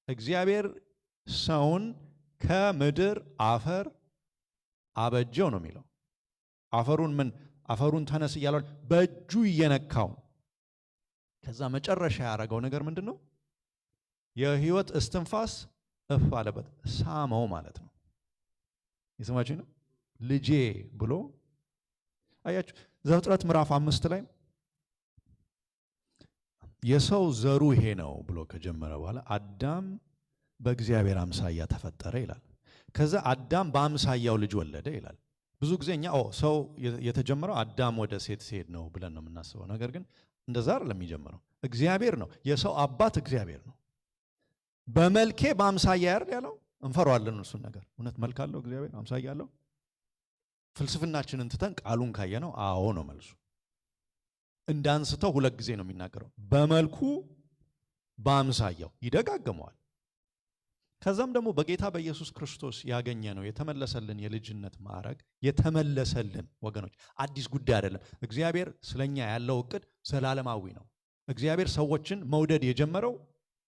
እግዚአብሔር ሰውን ከምድር አፈር አበጀው ነው የሚለው። አፈሩን ተነስ እያለው በእጁ እየነካው። ከዛ መጨረሻ ያደረገው ነገር ምንድን ነው? የህይወት እስትንፋስ እፍ አለበት፣ ሳመው ማለት ነው። የሰማችሁ ነው? ልጄ ብሎ አያችሁ። ዘፍጥረት ምዕራፍ 5 ላይ የሰው ዘሩ ይሄ ነው ብሎ ከጀመረ በኋላ አዳም በእግዚአብሔር አምሳያ ተፈጠረ ይላል። ከዛ አዳም በአምሳያው ልጅ ወለደ ይላል። ብዙ ጊዜ እኛ ሰው የተጀመረው አዳም ወደ ሴት ሲሄድ ነው ብለን ነው የምናስበው። ነገር ግን እንደዛ አይደለም የሚጀምረው። እግዚአብሔር ነው የሰው አባት፣ እግዚአብሔር ነው። በመልኬ በአምሳያ ያርድ ያለው እንፈራዋለን እሱን ነገር። እውነት መልክ አለው እግዚአብሔር? አምሳያ አለው? ፍልስፍናችንን ትተን ቃሉን ካየነው አዎ ነው መልሱ። እንዳንስተው 2 ጊዜ ነው የሚናገረው። በመልኩ በአምሳያው ይደጋግመዋል። ከዛም ደግሞ በጌታ በኢየሱስ ክርስቶስ ያገኘ ነው የተመለሰልን የልጅነት ማዕረግ የተመለሰልን ወገኖች፣ አዲስ ጉዳይ አይደለም። እግዚአብሔር ስለኛ ያለው እቅድ ዘላለማዊ ነው። እግዚአብሔር ሰዎችን መውደድ የጀመረው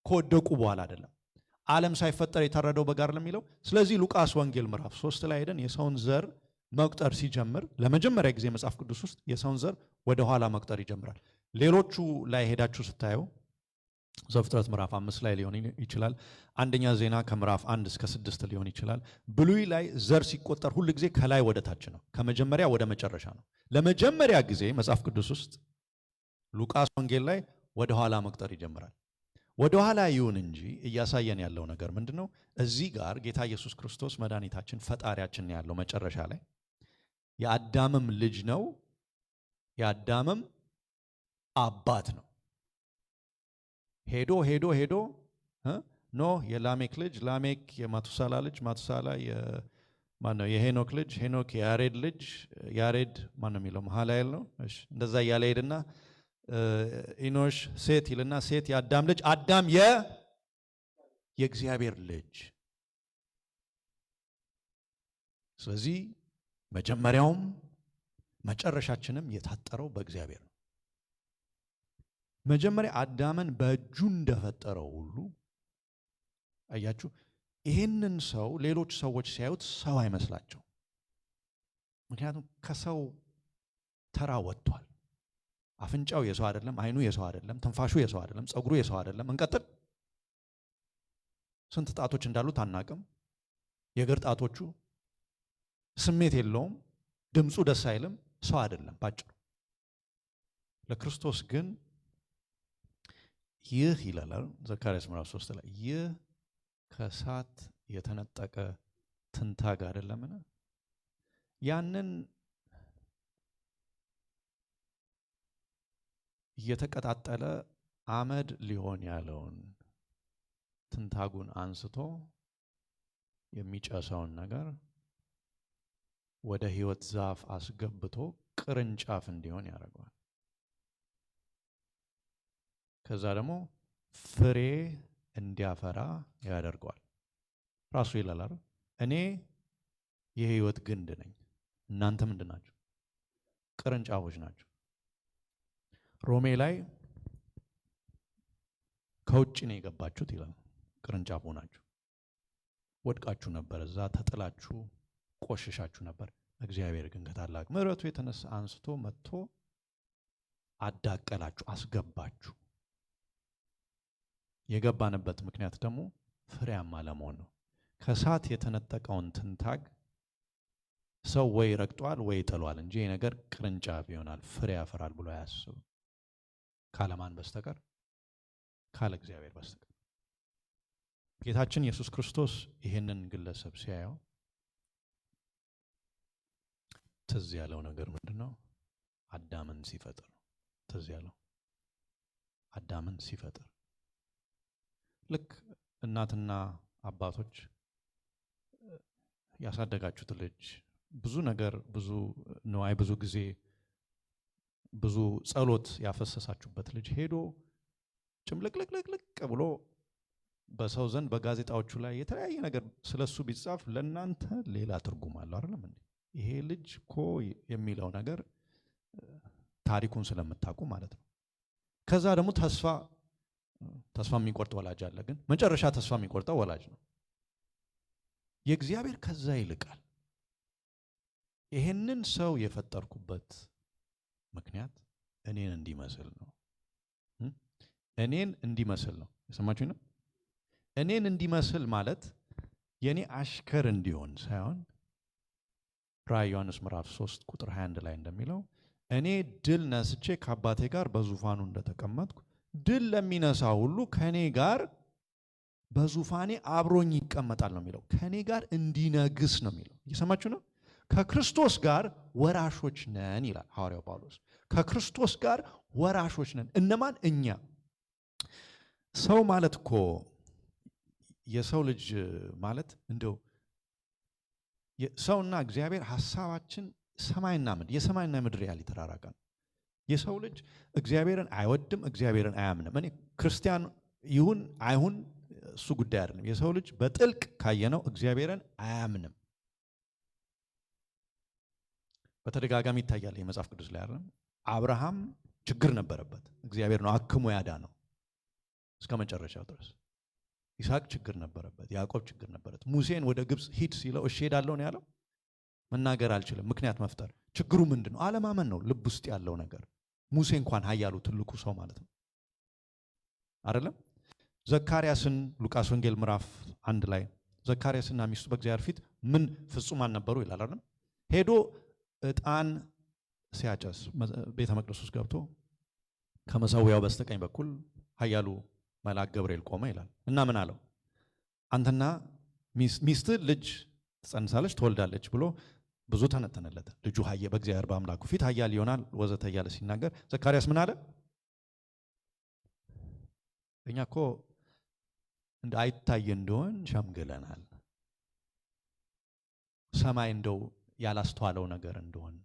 ከወደቁ በኋላ አይደለም። ዓለም ሳይፈጠር የታረደው በግ አይደለም የሚለው። ስለዚህ ሉቃስ ወንጌል ምዕራፍ 3 ላይ ሄደን የሰውን ዘር መቁጠር ሲጀምር ለመጀመሪያ ጊዜ መጽሐፍ ቅዱስ ውስጥ የሰውን ዘር ወደ ኋላ መቁጠር ይጀምራል። ሌሎቹ ላይ ሄዳችሁ ስታዩ ዘፍጥረት ምዕራፍ 5 ላይ ሊሆን ይችላል። አንደኛ ዜና ከምዕራፍ 1 እስከ 6 ሊሆን ይችላል። ብሉይ ላይ ዘር ሲቆጠር ሁል ጊዜ ከላይ ወደ ታች ነው፣ ከመጀመሪያ ወደ መጨረሻ ነው። ለመጀመሪያ ጊዜ መጽሐፍ ቅዱስ ውስጥ ሉቃስ ወንጌል ላይ ወደ ኋላ መቁጠር ይጀምራል። ወደ ኋላ ይሁን እንጂ እያሳየን ያለው ነገር ምንድነው? እዚህ ጋር ጌታ ኢየሱስ ክርስቶስ መድኃኒታችን ፈጣሪያችን ያለው መጨረሻ ላይ የአዳምም ልጅ ነው፣ የአዳምም አባት ነው። ሄዶ ኖህ የላሜክ ልጅ፣ ላሜክ የማቱሳላ ልጅ፣ ማቱሳላ ማን ነው የሄኖክ ልጅ? ሄኖክ የያሬድ ልጅ። ያሬድ ማን ነው የሚለው? መሃላኤል ነው። እሺ እንደዛ እያለ ሄድና ኢኖሽ ሴት ይልና ሴት የአዳም ልጅ፣ አዳም የእግዚአብሔር ልጅ። ስለዚህ መጀመሪያውም መጨረሻችንም የታጠረው በእግዚአብሔር ነው። መጀመሪያ አዳምን በእጁ እንደፈጠረው ሁሉ አያችሁ፣ ይህንን ሰው ሌሎች ሰዎች ሲያዩት ሰው አይመስላቸው። ምክንያቱም ከሰው ተራ ወጥቷል። አፍንጫው የሰው አይደለም፣ አይኑ የሰው አይደለም፣ ትንፋሹ የሰው አይደለም፣ ፀጉሩ የሰው አይደለም። እንቀጥል። ስንት ጣቶች እንዳሉት አናቅም። የእግር ጣቶቹ ስሜት የለውም፣ ድምፁ ደስ አይልም፣ ሰው አይደለም ባጭሩ። ለክርስቶስ ግን ይህ ይላል ዘካርያስ ምዕራፍ 3 ላይ ይህ ከእሳት የተነጠቀ ትንታግ አይደለምን? ያንን እየተቀጣጠለ አመድ ሊሆን ያለውን ትንታጉን አንስቶ የሚጨሰውን ነገር ወደ ሕይወት ዛፍ አስገብቶ ቅርንጫፍ እንዲሆን ያደርገዋል። ከዛ ደግሞ ፍሬ እንዲያፈራ ያደርገዋል። ራሱ ይላል አይደል? እኔ የሕይወት ግንድ ነኝ፣ እናንተ ምንድን ናችሁ? ቅርንጫፎች ናቸው። ሮሜ ላይ ከውጭ ነው የገባችሁት ይላል። ቅርንጫፉ ናችሁ። ወድቃችሁ ነበር፣ እዛ ተጥላችሁ ቆሽሻችሁ ነበር። እግዚአብሔር ግን ከታላቅ ምሕረቱ የተነሳ አንስቶ መጥቶ አዳቀላችሁ፣ አስገባችሁ። የገባንበት ምክንያት ደግሞ ፍሬያማ ለመሆን ነው። ከእሳት የተነጠቀውን ትንታግ ሰው ወይ ረግጧል ወይ ጥሏል እንጂ ይህ ነገር ቅርንጫፍ ይሆናል ፍሬ ያፈራል ብሎ አያስብም። ካለማን በስተቀር? ካለ እግዚአብሔር በስተቀር። ጌታችን ኢየሱስ ክርስቶስ ይህንን ግለሰብ ሲያየው ትዝ ያለው ነገር ምንድን ነው? አዳምን ሲፈጥር ትዝ ያለው አዳምን ሲፈጥር ልክ እናትና አባቶች ያሳደጋችሁት ልጅ ብዙ ነገር ብዙ ነዋይ ብዙ ጊዜ ብዙ ጸሎት ያፈሰሳችሁበት ልጅ ሄዶ ጭምልቅልቅልቅ ብሎ በሰው ዘንድ በጋዜጣዎቹ ላይ የተለያየ ነገር ስለሱ ቢጻፍ ለእናንተ ሌላ ትርጉም አለው አይደለም እንዴ? ይሄ ልጅ እኮ የሚለው ነገር ታሪኩን ስለምታውቁ ማለት ነው። ከዛ ደግሞ ተስፋ የሚቆርጥ ወላጅ አለ። ግን መጨረሻ ተስፋ የሚቆርጠው ወላጅ ነው። የእግዚአብሔር ከዛ ይልቃል። ይሄንን ሰው የፈጠርኩበት ምክንያት እኔን እንዲመስል ነው። እኔን እንዲመስል ነው። የሰማችሁኝ ነው? እኔን እንዲመስል ማለት የኔ አሽከር እንዲሆን ሳይሆን ራዕይ ዮሐንስ ምዕራፍ 3 ቁጥር 21 ላይ እንደሚለው እኔ ድል ነስቼ ከአባቴ ጋር በዙፋኑ እንደተቀመጥኩ ድል ለሚነሳ ሁሉ ከኔ ጋር በዙፋኔ አብሮኝ ይቀመጣል ነው የሚለው። ከኔ ጋር እንዲነግስ ነው የሚለው። እየሰማችሁ ነው? ከክርስቶስ ጋር ወራሾች ነን ይላል ሐዋርያው ጳውሎስ። ከክርስቶስ ጋር ወራሾች ነን። እነማን? እኛ። ሰው ማለት እኮ የሰው ልጅ ማለት እንደው ሰውና እግዚአብሔር ሐሳባችን ሰማይና ምድር የሰማይና ምድር ያህል የተራራቀ ነው። የሰው ልጅ እግዚአብሔርን አይወድም፣ እግዚአብሔርን አያምንም። እኔ ክርስቲያን ይሁን አይሁን እሱ ጉዳይ አይደለም። የሰው ልጅ በጥልቅ ካየነው እግዚአብሔርን አያምንም። በተደጋጋሚ ይታያል የመጽሐፍ ቅዱስ ላይ አይደለም። አብርሃም ችግር ነበረበት፣ እግዚአብሔር ነው አክሞ ያዳነው እስከ መጨረሻው ድረስ። ይስሐቅ ችግር ነበረበት፣ ያዕቆብ ችግር ነበረበት። ሙሴን ወደ ግብፅ ሂድ ሲለው እሺ ሄዳለሁ ነው ያለው። መናገር አልችልም፣ ምክንያት መፍጠር። ችግሩ ምንድን ነው? አለማመን ነው ልብ ውስጥ ያለው ነገር። ሙሴ እንኳን ኃያሉ ትልቁ ሰው ማለት ነው አይደለም። ዘካርያስን ሉቃስ ወንጌል ምዕራፍ 1 ላይ ዘካርያስና ሚስቱ በእግዚአብሔር ፊት ምን ፍጹማን ነበሩ ይላል አይደል? ሄዶ ዕጣን ሲያጨስ ቤተ መቅደስ ውስጥ ገብቶ ከመሰዊያው በስተቀኝ በኩል ኃያሉ መልአክ ገብርኤል ቆመ ይላል እና ምን አለው? አንተና ሚስት ልጅ ትጸንሳለች ትወልዳለች ብሎ ብዙ ተነተነለት። ልጁ በእግዚአብሔር በአምላኩ ፊት ኃያል ይሆናል ወዘተ እያለ ሲናገር ዘካርያስ ምን አለ? እኛ እኮ እንደ አይታይ እንደሆን ሸምግለናል። ሰማይ እንደው ያላስተዋለው ነገር እንደሆነ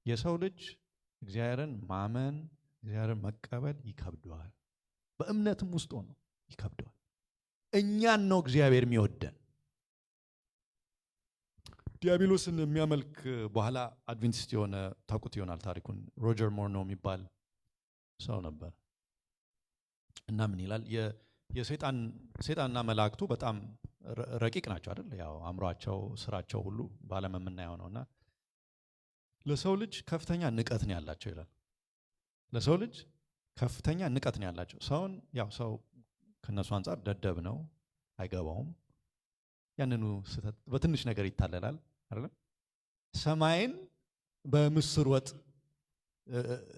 የሰው ልጅ እግዚአብሔርን ማመን እግዚአብሔርን መቀበል ይከብደዋል። በእምነትም ውስጥ ሆኖ ይከብደዋል። እኛን ነው እግዚአብሔር የሚወደን። ዲያብሎስን የሚያመልክ በኋላ አድቬንቲስት የሆነ ታውቁት ይሆናል ታሪኩን። ሮጀር ሞርኖ የሚባል ሰው ነበር እና ምን ይላል? የሰይጣንና መላእክቱ በጣም ረቂቅ ናቸው አይደል? ያው አእምሯቸው፣ ስራቸው ሁሉ በዓለም የምናየው ነውና ለሰው ልጅ ከፍተኛ ንቀት ነው ያላቸው ይላል። ለሰው ልጅ ከፍተኛ ንቀት ነው ያላቸው። ሰውን ያው ሰው ከነሱ አንጻር ደደብ ነው፣ አይገባውም። ያንኑ ስህተት በትንሽ ነገር ይታለላል አይደል? ሰማይን በምስር ወጥ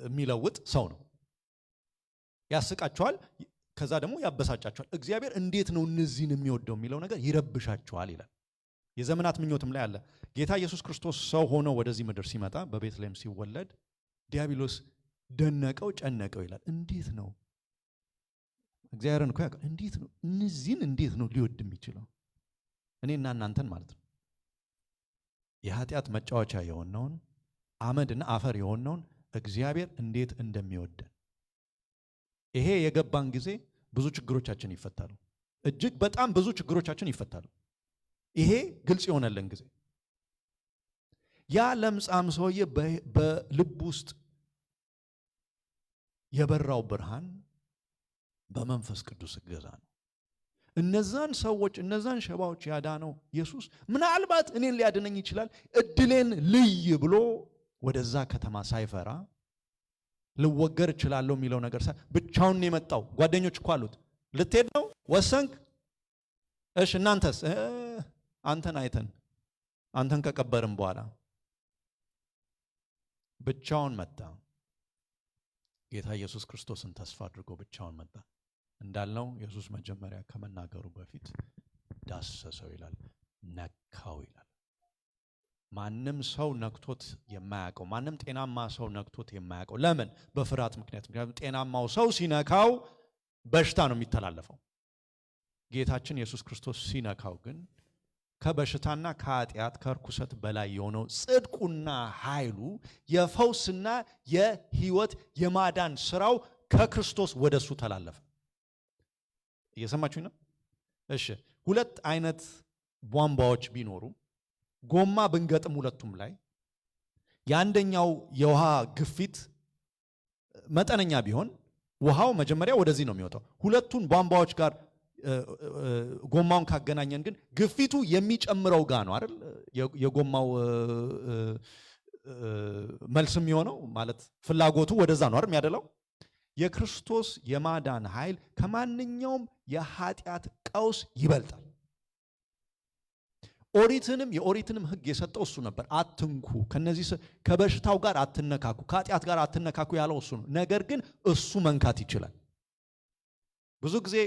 የሚለውጥ ሰው ነው። ያስቃቸዋል፣ ከዛ ደግሞ ያበሳጫቸዋል። እግዚአብሔር እንዴት ነው እነዚህን የሚወደው የሚለው ነገር ይረብሻቸዋል ይላል። የዘመናት ምኞትም ላይ አለ። ጌታ ኢየሱስ ክርስቶስ ሰው ሆኖ ወደዚህ ምድር ሲመጣ በቤተልሔም ሲወለድ ዲያብሎስ ደነቀው፣ ጨነቀው ይላል። እንዴት ነው እግዚአብሔርን እኮ ያውቃል። እንዴት ነው እነዚህን እንዴት ነው ሊወድ የሚችለው? እኔና እናንተን ማለት ነው። የኃጢአት መጫወቻ የሆነውን አመድና አፈር የሆነውን እግዚአብሔር እንዴት እንደሚወደን ይሄ የገባን ጊዜ ብዙ ችግሮቻችን ይፈታሉ። እጅግ በጣም ብዙ ችግሮቻችን ይፈታሉ። ይሄ ግልጽ የሆነልን ጊዜ ያ ለምጻም ሰውዬ በልብ ውስጥ የበራው ብርሃን በመንፈስ ቅዱስ እገዛ ነው። እነዛን ሰዎች እነዛን ሸባዎች ያዳነው ኢየሱስ ምናልባት እኔን ሊያድነኝ ይችላል እድሌን ልይ ብሎ ወደዛ ከተማ ሳይፈራ ልወገር እችላለሁ የሚለው ነገር ብቻውን ነው የመጣው። ጓደኞች እኮ አሉት። ልትሄድ ነው ወሰንክ? እሺ እናንተስ? አንተን አይተን አንተን ከቀበርም በኋላ ብቻውን መጣ። ጌታ ኢየሱስ ክርስቶስን ተስፋ አድርጎ ብቻውን መጣ። እንዳልነው ኢየሱስ መጀመሪያ ከመናገሩ በፊት ዳሰሰው ይላል፣ ነካው ይላል። ማንም ሰው ነክቶት የማያውቀው ማንም ጤናማ ሰው ነክቶት የማያውቀው ለምን? በፍርሃት ምክንያት። ምክንያቱም ጤናማው ሰው ሲነካው በሽታ ነው የሚተላለፈው። ጌታችን ኢየሱስ ክርስቶስ ሲነካው ግን ከበሽታና ከኃጢአት ከርኩሰት በላይ የሆነው ጽድቁና ኃይሉ የፈውስና የህይወት የማዳን ስራው ከክርስቶስ ወደሱ ተላለፈ። እየሰማችሁኝ ነው? እሺ፣ ሁለት አይነት ቧንቧዎች ቢኖሩ ጎማ ብንገጥም ሁለቱም ላይ የአንደኛው የውሃ ግፊት መጠነኛ ቢሆን ውሃው መጀመሪያ ወደዚህ ነው የሚወጣው። ሁለቱን ቧንቧዎች ጋር ጎማውን ካገናኘን ግን ግፊቱ የሚጨምረው ጋር ነው አይደል? የጎማው መልስ የሚሆነው ማለት ፍላጎቱ ወደዛ ነው አይደል የሚያደላው። የክርስቶስ የማዳን ኃይል ከማንኛውም የኃጢአት ቀውስ ይበልጣል። የኦሪትንም ህግ የሰጠው እሱ ነበር። አትንኩ፣ ከነዚህ ከበሽታው ጋር አትነካኩ፣ ከኃጢአት ጋር አትነካኩ ያለው እሱ ነው። ነገር ግን እሱ መንካት ይችላል። ብዙ ጊዜ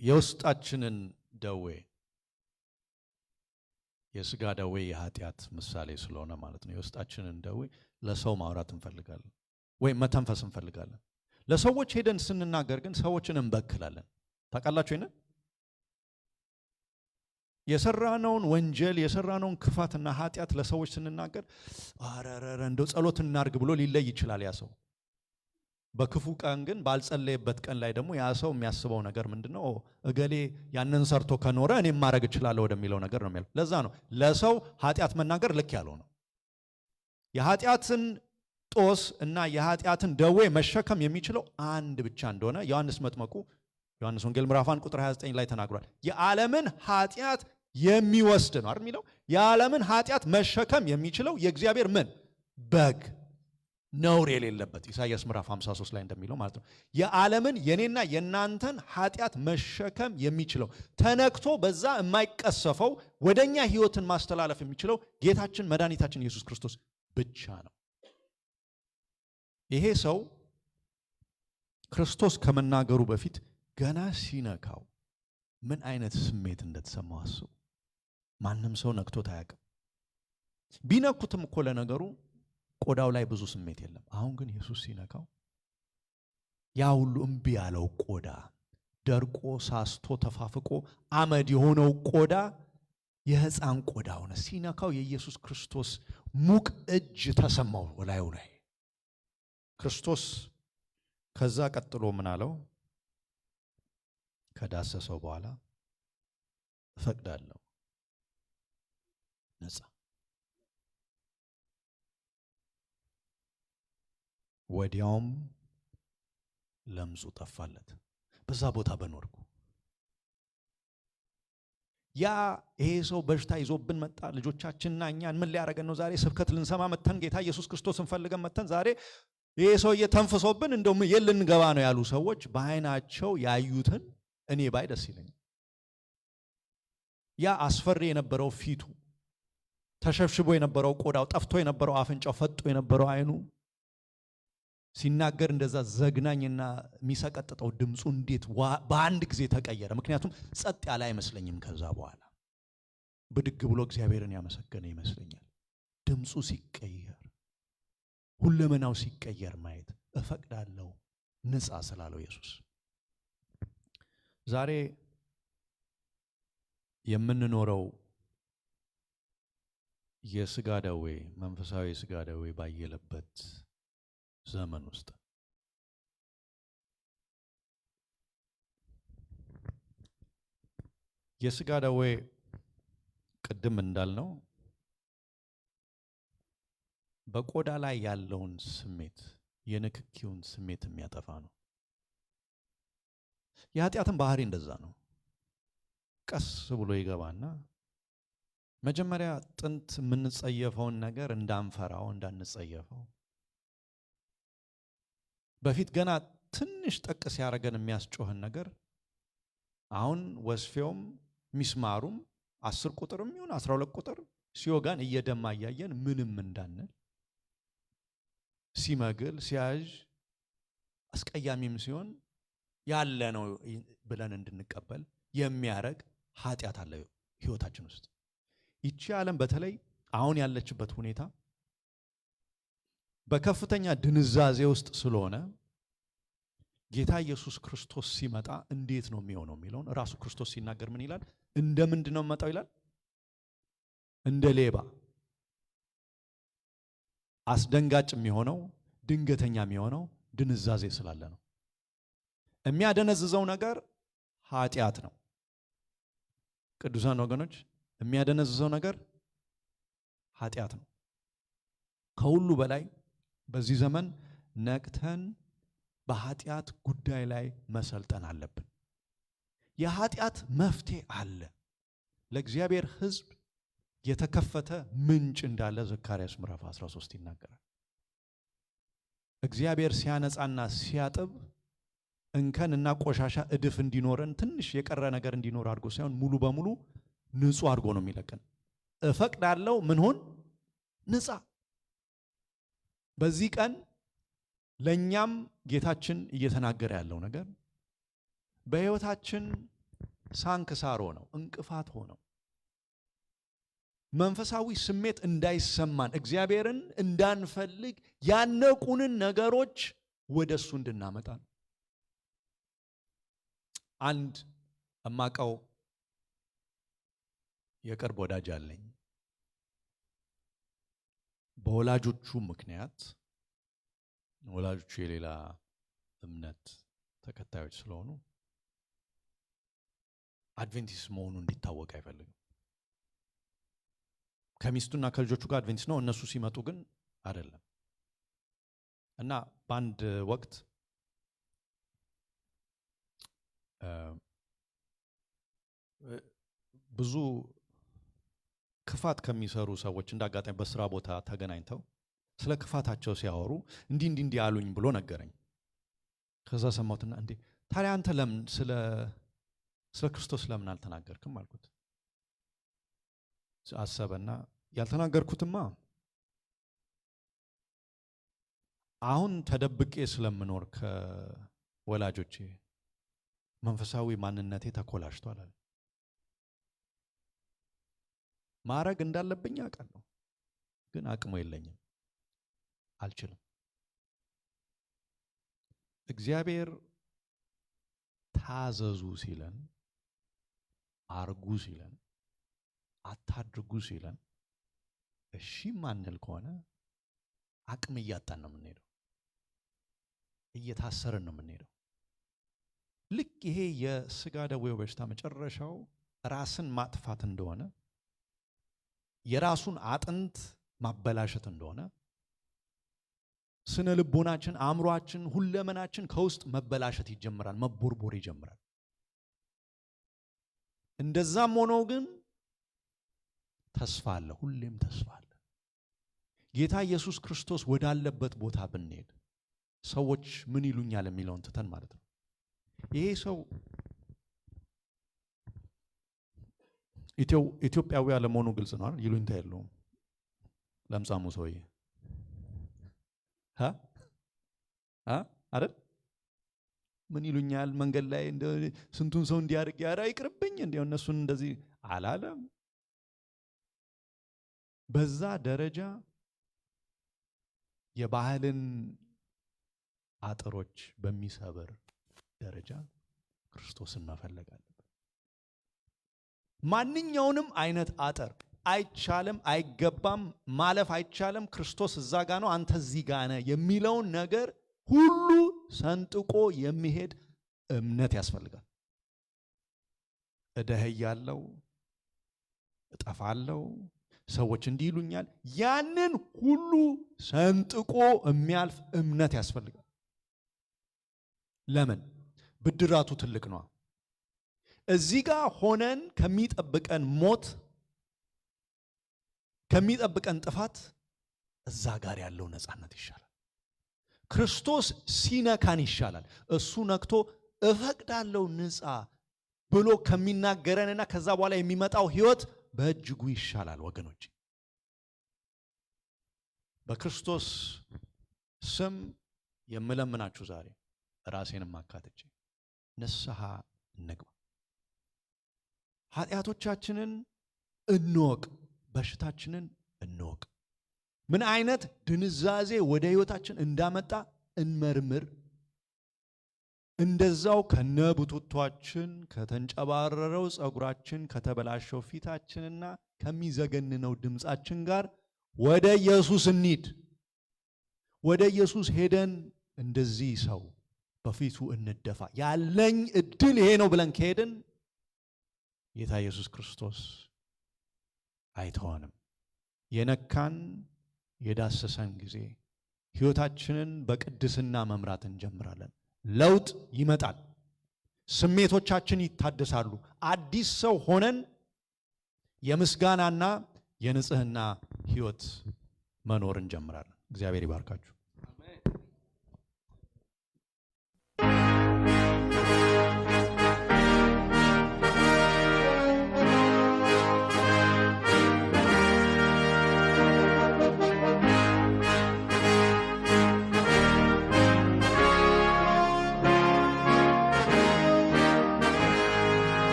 የውስጣችንን ደዌ የስጋ ደዌ የኃጢአት ምሳሌ ስለሆነ ማለት ነው። የውስጣችንን ደዌ ለሰው ማውራት እንፈልጋለን ወይም መተንፈስ እንፈልጋለን። ለሰዎች ሄደን ስንናገር ግን ሰዎችን እንበክላለን። ታውቃላችሁ ይሄን? የሰራነውን ወንጀል የሰራነውን ክፋትና ኃጢአት ለሰዎች ስንናገር አረረረ እንደው ጸሎት እናርግ ብሎ ሊለይ ይችላል ያ ሰው። በክፉ ቀን ግን ባልጸለየበት ቀን ላይ ደግሞ ያ ሰው የሚያስበው ነገር ምንድነው? እገሌ ያንን ሰርቶ ከኖረ እኔም ማድረግ እችላለሁ ወደሚለው ነገር ነው የሚለው። ለዛ ነው ለሰው ኃጢአት መናገር ልክ ያለው ነው። የኃጢአትን ጦስ እና የኃጢአትን ደዌ መሸከም የሚችለው አንድ ብቻ እንደሆነ ዮሐንስ መጥምቁ ዮሐንስ ወንጌል ምዕራፍ 1 ቁጥር 29 ላይ ተናግሯል። የዓለምን ኃጢአት የሚወስድ ነው አይደል የሚለው። የዓለምን ኃጢአት መሸከም የሚችለው የእግዚአብሔር ምን በግ ነውር የሌለበት ኢሳይያስ ምዕራፍ 53 ላይ እንደሚለው ማለት ነው። የዓለምን የኔና የናንተን ኃጢአት መሸከም የሚችለው ተነክቶ በዛ የማይቀሰፈው ወደኛ ህይወትን ማስተላለፍ የሚችለው ጌታችን መድኃኒታችን ኢየሱስ ክርስቶስ ብቻ ነው። ይሄ ሰው ክርስቶስ ከመናገሩ በፊት ገና ሲነካው ምን አይነት ስሜት እንደተሰማው አስቡ። ማንም ሰው ነክቶት አያውቅም። ቢነኩትም እኮ ለነገሩ ቆዳው ላይ ብዙ ስሜት የለም። አሁን ግን ኢየሱስ ሲነካው ያ ሁሉ እምቢ ያለው ቆዳ ደርቆ ሳስቶ ተፋፍቆ አመድ የሆነው ቆዳ የሕፃን ቆዳ ሆነ። ሲነካው የኢየሱስ ክርስቶስ ሙቅ እጅ ተሰማው ላዩ ላይ። ክርስቶስ ከዛ ቀጥሎ ምን አለው? ከዳሰሰው በኋላ እፈቅዳለሁ፣ ነጻ። ወዲያውም ለምጹ ጠፋለት። በዛ ቦታ በኖርኩ ይሄ ሰው በሽታ ይዞብን መጣ። ልጆቻችንና እኛን ምን ሊያደርገን ነው? ዛሬ ስብከት ልንሰማ መተን ጌታ ኢየሱስ ክርስቶስን ፈልገን መተን ዛሬ ይሄ ሰውዬ ተንፍሶብን እንደውም ልንገባ ነው ያሉ ሰዎች በዓይናቸው ያዩትን እኔ ባይ ደስ ይለኛል። ያ አስፈሪ የነበረው ፊቱ፣ ተሸብሽቦ የነበረው ቆዳው፣ ጠፍቶ የነበረው አፍንጫው፣ ፈጦ የነበረው አይኑ፣ ሲናገር እንደዛ ዘግናኝና የሚሰቀጥጠው ድምፁ እንዴት በአንድ ጊዜ ተቀየረ። ምክንያቱም ጸጥ ያለ አይመስለኝም። ከዛ በኋላ ብድግ ብሎ እግዚአብሔርን ያመሰገነ ይመስለኛል። ድምፁ ሲቀየር፣ ሁለመናው ሲቀየር ማየት እፈቅዳለሁ፣ ንጻ ስላለው ኢየሱስ። ዛሬ የምንኖረው የስጋ ደዌ፣ መንፈሳዊ የስጋ ደዌ ባየለበት ዘመን ውስጥ የስጋ ደዌ ቅድም እንዳልነው በቆዳ ላይ ያለውን ስሜት፣ የንክኪውን ስሜት የሚያጠፋ ነው። የኃጢአትን ባህሪ እንደዛ ነው። ቀስ ብሎ ይገባና መጀመሪያ ጥንት የምንጸየፈውን ነገር እንዳንፈራው፣ እንዳንጸየፈው በፊት ገና ትንሽ ጠቅ ሲያደርገን የሚያስጮህን ነገር አሁን ወስፌውም ሚስማሩም 10 ቁጥርም ይሁን 12 ቁጥር ሲወጋን እየደማ እያየን ምንም እንዳንል፣ ሲመግል ሲያዥ አስቀያሚም ሲሆን ያለ ነው ብለን እንድንቀበል የሚያረግ ኃጢአት አለ ህይወታችን ውስጥ። ይቺ ዓለም በተለይ አሁን ያለችበት ሁኔታ በከፍተኛ ድንዛዜ ውስጥ ስለሆነ ጌታ ኢየሱስ ክርስቶስ ሲመጣ እንዴት ነው የሚሆነው የሚለውን ራሱ ክርስቶስ ሲናገር ምን ይላል? እንደ ምንድን ነው የሚመጣው ይላል? እንደ ሌባ። አስደንጋጭ የሚሆነው ድንገተኛ የሚሆነው ድንዛዜ ስላለ ነው። የሚያደነዝዘው ነገር ኃጢአት ነው። ቅዱሳን ወገኖች፣ የሚያደነዝዘው ነገር ኃጢአት ነው። ከሁሉ በላይ በዚህ ዘመን ነቅተን በኃጢአት ጉዳይ ላይ መሰልጠን አለብን። የኃጢአት መፍትሄ አለ። ለእግዚአብሔር ሕዝብ የተከፈተ ምንጭ እንዳለ ዘካርያስ ምዕራፍ 13 ይናገራል። እግዚአብሔር ሲያነጻና ሲያጥብ እንከን እና ቆሻሻ እድፍ እንዲኖረን ትንሽ የቀረ ነገር እንዲኖር አድርጎ ሳይሆን ሙሉ በሙሉ ንጹህ አድርጎ ነው የሚለቀን። እፈቅዳለሁ ምን ሆን ንጻ። በዚህ ቀን ለኛም ጌታችን እየተናገረ ያለው ነገር በሕይወታችን ሳንክሳር ሆነው እንቅፋት ሆነው መንፈሳዊ ስሜት እንዳይሰማን እግዚአብሔርን እንዳንፈልግ ያነቁንን ነገሮች ወደሱ እንድናመጣ ነው። አንድ እማቀው የቅርብ ወዳጅ አለኝ። በወላጆቹ ምክንያት ወላጆቹ የሌላ እምነት ተከታዮች ስለሆኑ አድቬንቲስት መሆኑ እንዲታወቅ አይፈልግም። ከሚስቱና ከልጆቹ ጋር አድቬንቲስት ነው፣ እነሱ ሲመጡ ግን አይደለም። እና በአንድ ወቅት ብዙ ክፋት ከሚሰሩ ሰዎች እንዳጋጣሚ በስራ ቦታ ተገናኝተው ስለ ክፋታቸው ሲያወሩ እንዲህ አሉኝ ብሎ ነገረኝ። ከዛ ሰማሁትና እንዴ ታዲያ አንተ ለምን ስለ ክርስቶስ ለምን አልተናገርክም አልኩት። አሰበና ያልተናገርኩትማ አሁን ተደብቄ ስለምኖር ከወላጆቼ መንፈሳዊ ማንነቴ ተኮላሽቷል አለ። ማረግ እንዳለብኝ አውቃለሁ፣ ግን አቅሙ የለኝም፣ አልችልም። እግዚአብሔር ታዘዙ ሲለን፣ አርጉ ሲለን፣ አታድርጉ ሲለን እሺ ማንል ከሆነ አቅም እያጣን ነው የምንሄደው፣ እየታሰርን ነው የምንሄደው። ልክ ይሄ የስጋ ደዌው በሽታ መጨረሻው ራስን ማጥፋት እንደሆነ፣ የራሱን አጥንት ማበላሸት እንደሆነ፣ ስነ ልቦናችን፣ አእምሯችን፣ ሁለመናችን ከውስጥ መበላሸት ይጀምራል፣ መቦርቦር ይጀምራል። እንደዛም ሆኖ ግን ተስፋ አለ፣ ሁሌም ተስፋ አለ። ጌታ ኢየሱስ ክርስቶስ ወዳለበት ቦታ ብንሄድ ሰዎች ምን ይሉኛል የሚለውን ትተን ማለት ነው። ይሄ ሰው ኢትዮጵያዊ አለመሆኑ ግልጽ ነው አይደል? ይሉኝታ የለውም። ለምጻሙ ሰውዬ አይደል? ምን ይሉኛል መንገድ ላይ እንደ ስንቱን ሰው እንዲያርግ ያራ ይቅርብኝ እንደ እነሱን እንደዚህ አላለም። በዛ ደረጃ የባህልን አጥሮች በሚሰብር ደረጃ ክርስቶስን መፈለግ አለበት። ማንኛውንም አይነት አጥር አይቻልም፣ አይገባም፣ ማለፍ አይቻልም፣ ክርስቶስ እዛ ጋ ነው፣ አንተ እዚህ ጋ ነህ የሚለውን ነገር ሁሉ ሰንጥቆ የሚሄድ እምነት ያስፈልጋል። እደህያለሁ፣ እጠፋለሁ፣ ሰዎች እንዲህ ይሉኛል፣ ያንን ሁሉ ሰንጥቆ የሚያልፍ እምነት ያስፈልጋል። ለምን? ብድራቱ ትልቅ ነው። እዚህ ጋር ሆነን ከሚጠብቀን ሞት፣ ከሚጠብቀን ጥፋት እዛ ጋር ያለው ነፃነት ይሻላል። ክርስቶስ ሲነካን ይሻላል። እሱ ነክቶ እፈቅዳለሁ ንጻ ብሎ ከሚናገረንና ከዛ በኋላ የሚመጣው ህይወት በእጅጉ ይሻላል። ወገኖች በክርስቶስ ስም የምለምናችሁ ዛሬ ራሴንም አካትቼ ንስሐ እንግባ። ኃጢአቶቻችንን እንወቅ፣ በሽታችንን እንወቅ። ምን አይነት ድንዛዜ ወደ ህይወታችን እንዳመጣ እንመርምር። እንደዛው ከነቡቱቷችን፣ ከተንጨባረረው ጸጉራችን፣ ከተበላሸው ፊታችንና ከሚዘገንነው ድምፃችን ጋር ወደ ኢየሱስ እንሂድ። ወደ ኢየሱስ ሄደን እንደዚህ ሰው በፊቱ እንደፋ። ያለኝ እድል ይሄ ነው ብለን ከሄድን ጌታ ኢየሱስ ክርስቶስ አይተዋንም። የነካን የዳሰሰን ጊዜ ህይወታችንን በቅድስና መምራት እንጀምራለን። ለውጥ ይመጣል። ስሜቶቻችን ይታደሳሉ። አዲስ ሰው ሆነን የምስጋናና የንጽህና ህይወት መኖር እንጀምራለን። እግዚአብሔር ይባርካችሁ።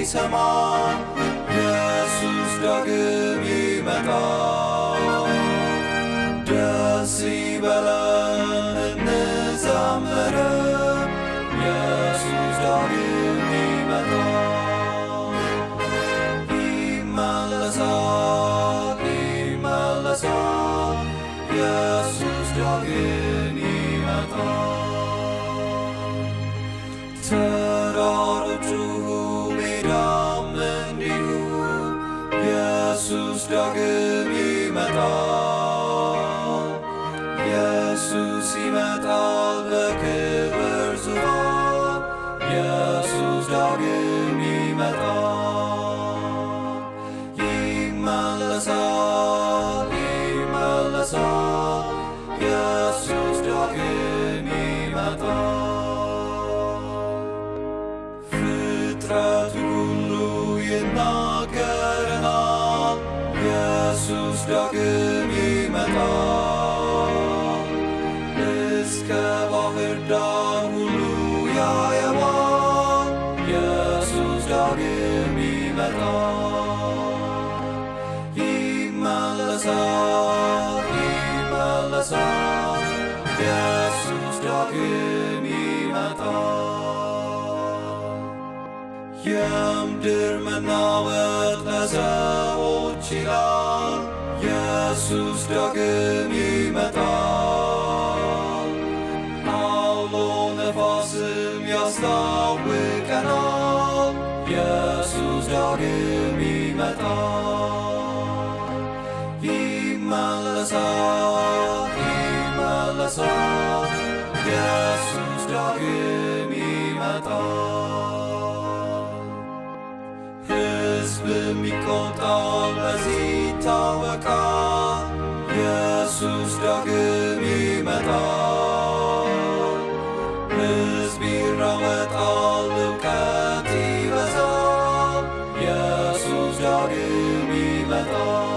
ሰማ ኢየሱስ ዳግም ይመጣል። ደስ ይበለን እንዘምር፣ ኢየሱስ ዳግም ይመጣል። ይመለሳል፣ ይመለሳል፣ ኢየሱስ ዳግም ይመጣል። ተራሮቹ ኢየሱስ ዳግም ይመጣል። ኢየሱስ ይመጣል በክብር ዙፋን። ኢየሱስ ዳግም ይመጣል። ይመለሳል፣ ይመለሳል፣ ኢየሱስ ዳግም ይመጣል። ፍጥረቱ ሁሉ ይናገረናል፣ ኢየሱስ ዳግም ይመጣል። እስከ ባህር ዳር ሁሉ ያየዋል፣ ይመለሳል ይመለሳል ኢየሱስ ዳግም ይመጣል። የምድር መናወጥ ለሰዎች ይላል ኢየሱስ ዳግም ይመጣል። አውሎ ነፋስም ያስታውቀናል ኢየሱስ ዳግም ይመጣል። ይመለሳል ይመለሳል ኢየሱስ ዳግም ይመጣል። ሕዝብም ይቆጣል በዚህ ይታወቃል ኢየሱስ ዳግም ይመጣል። ሕዝብ ይራወጣል እውቀት ይበዛል ኢየሱስ ዳግም ይመጣል።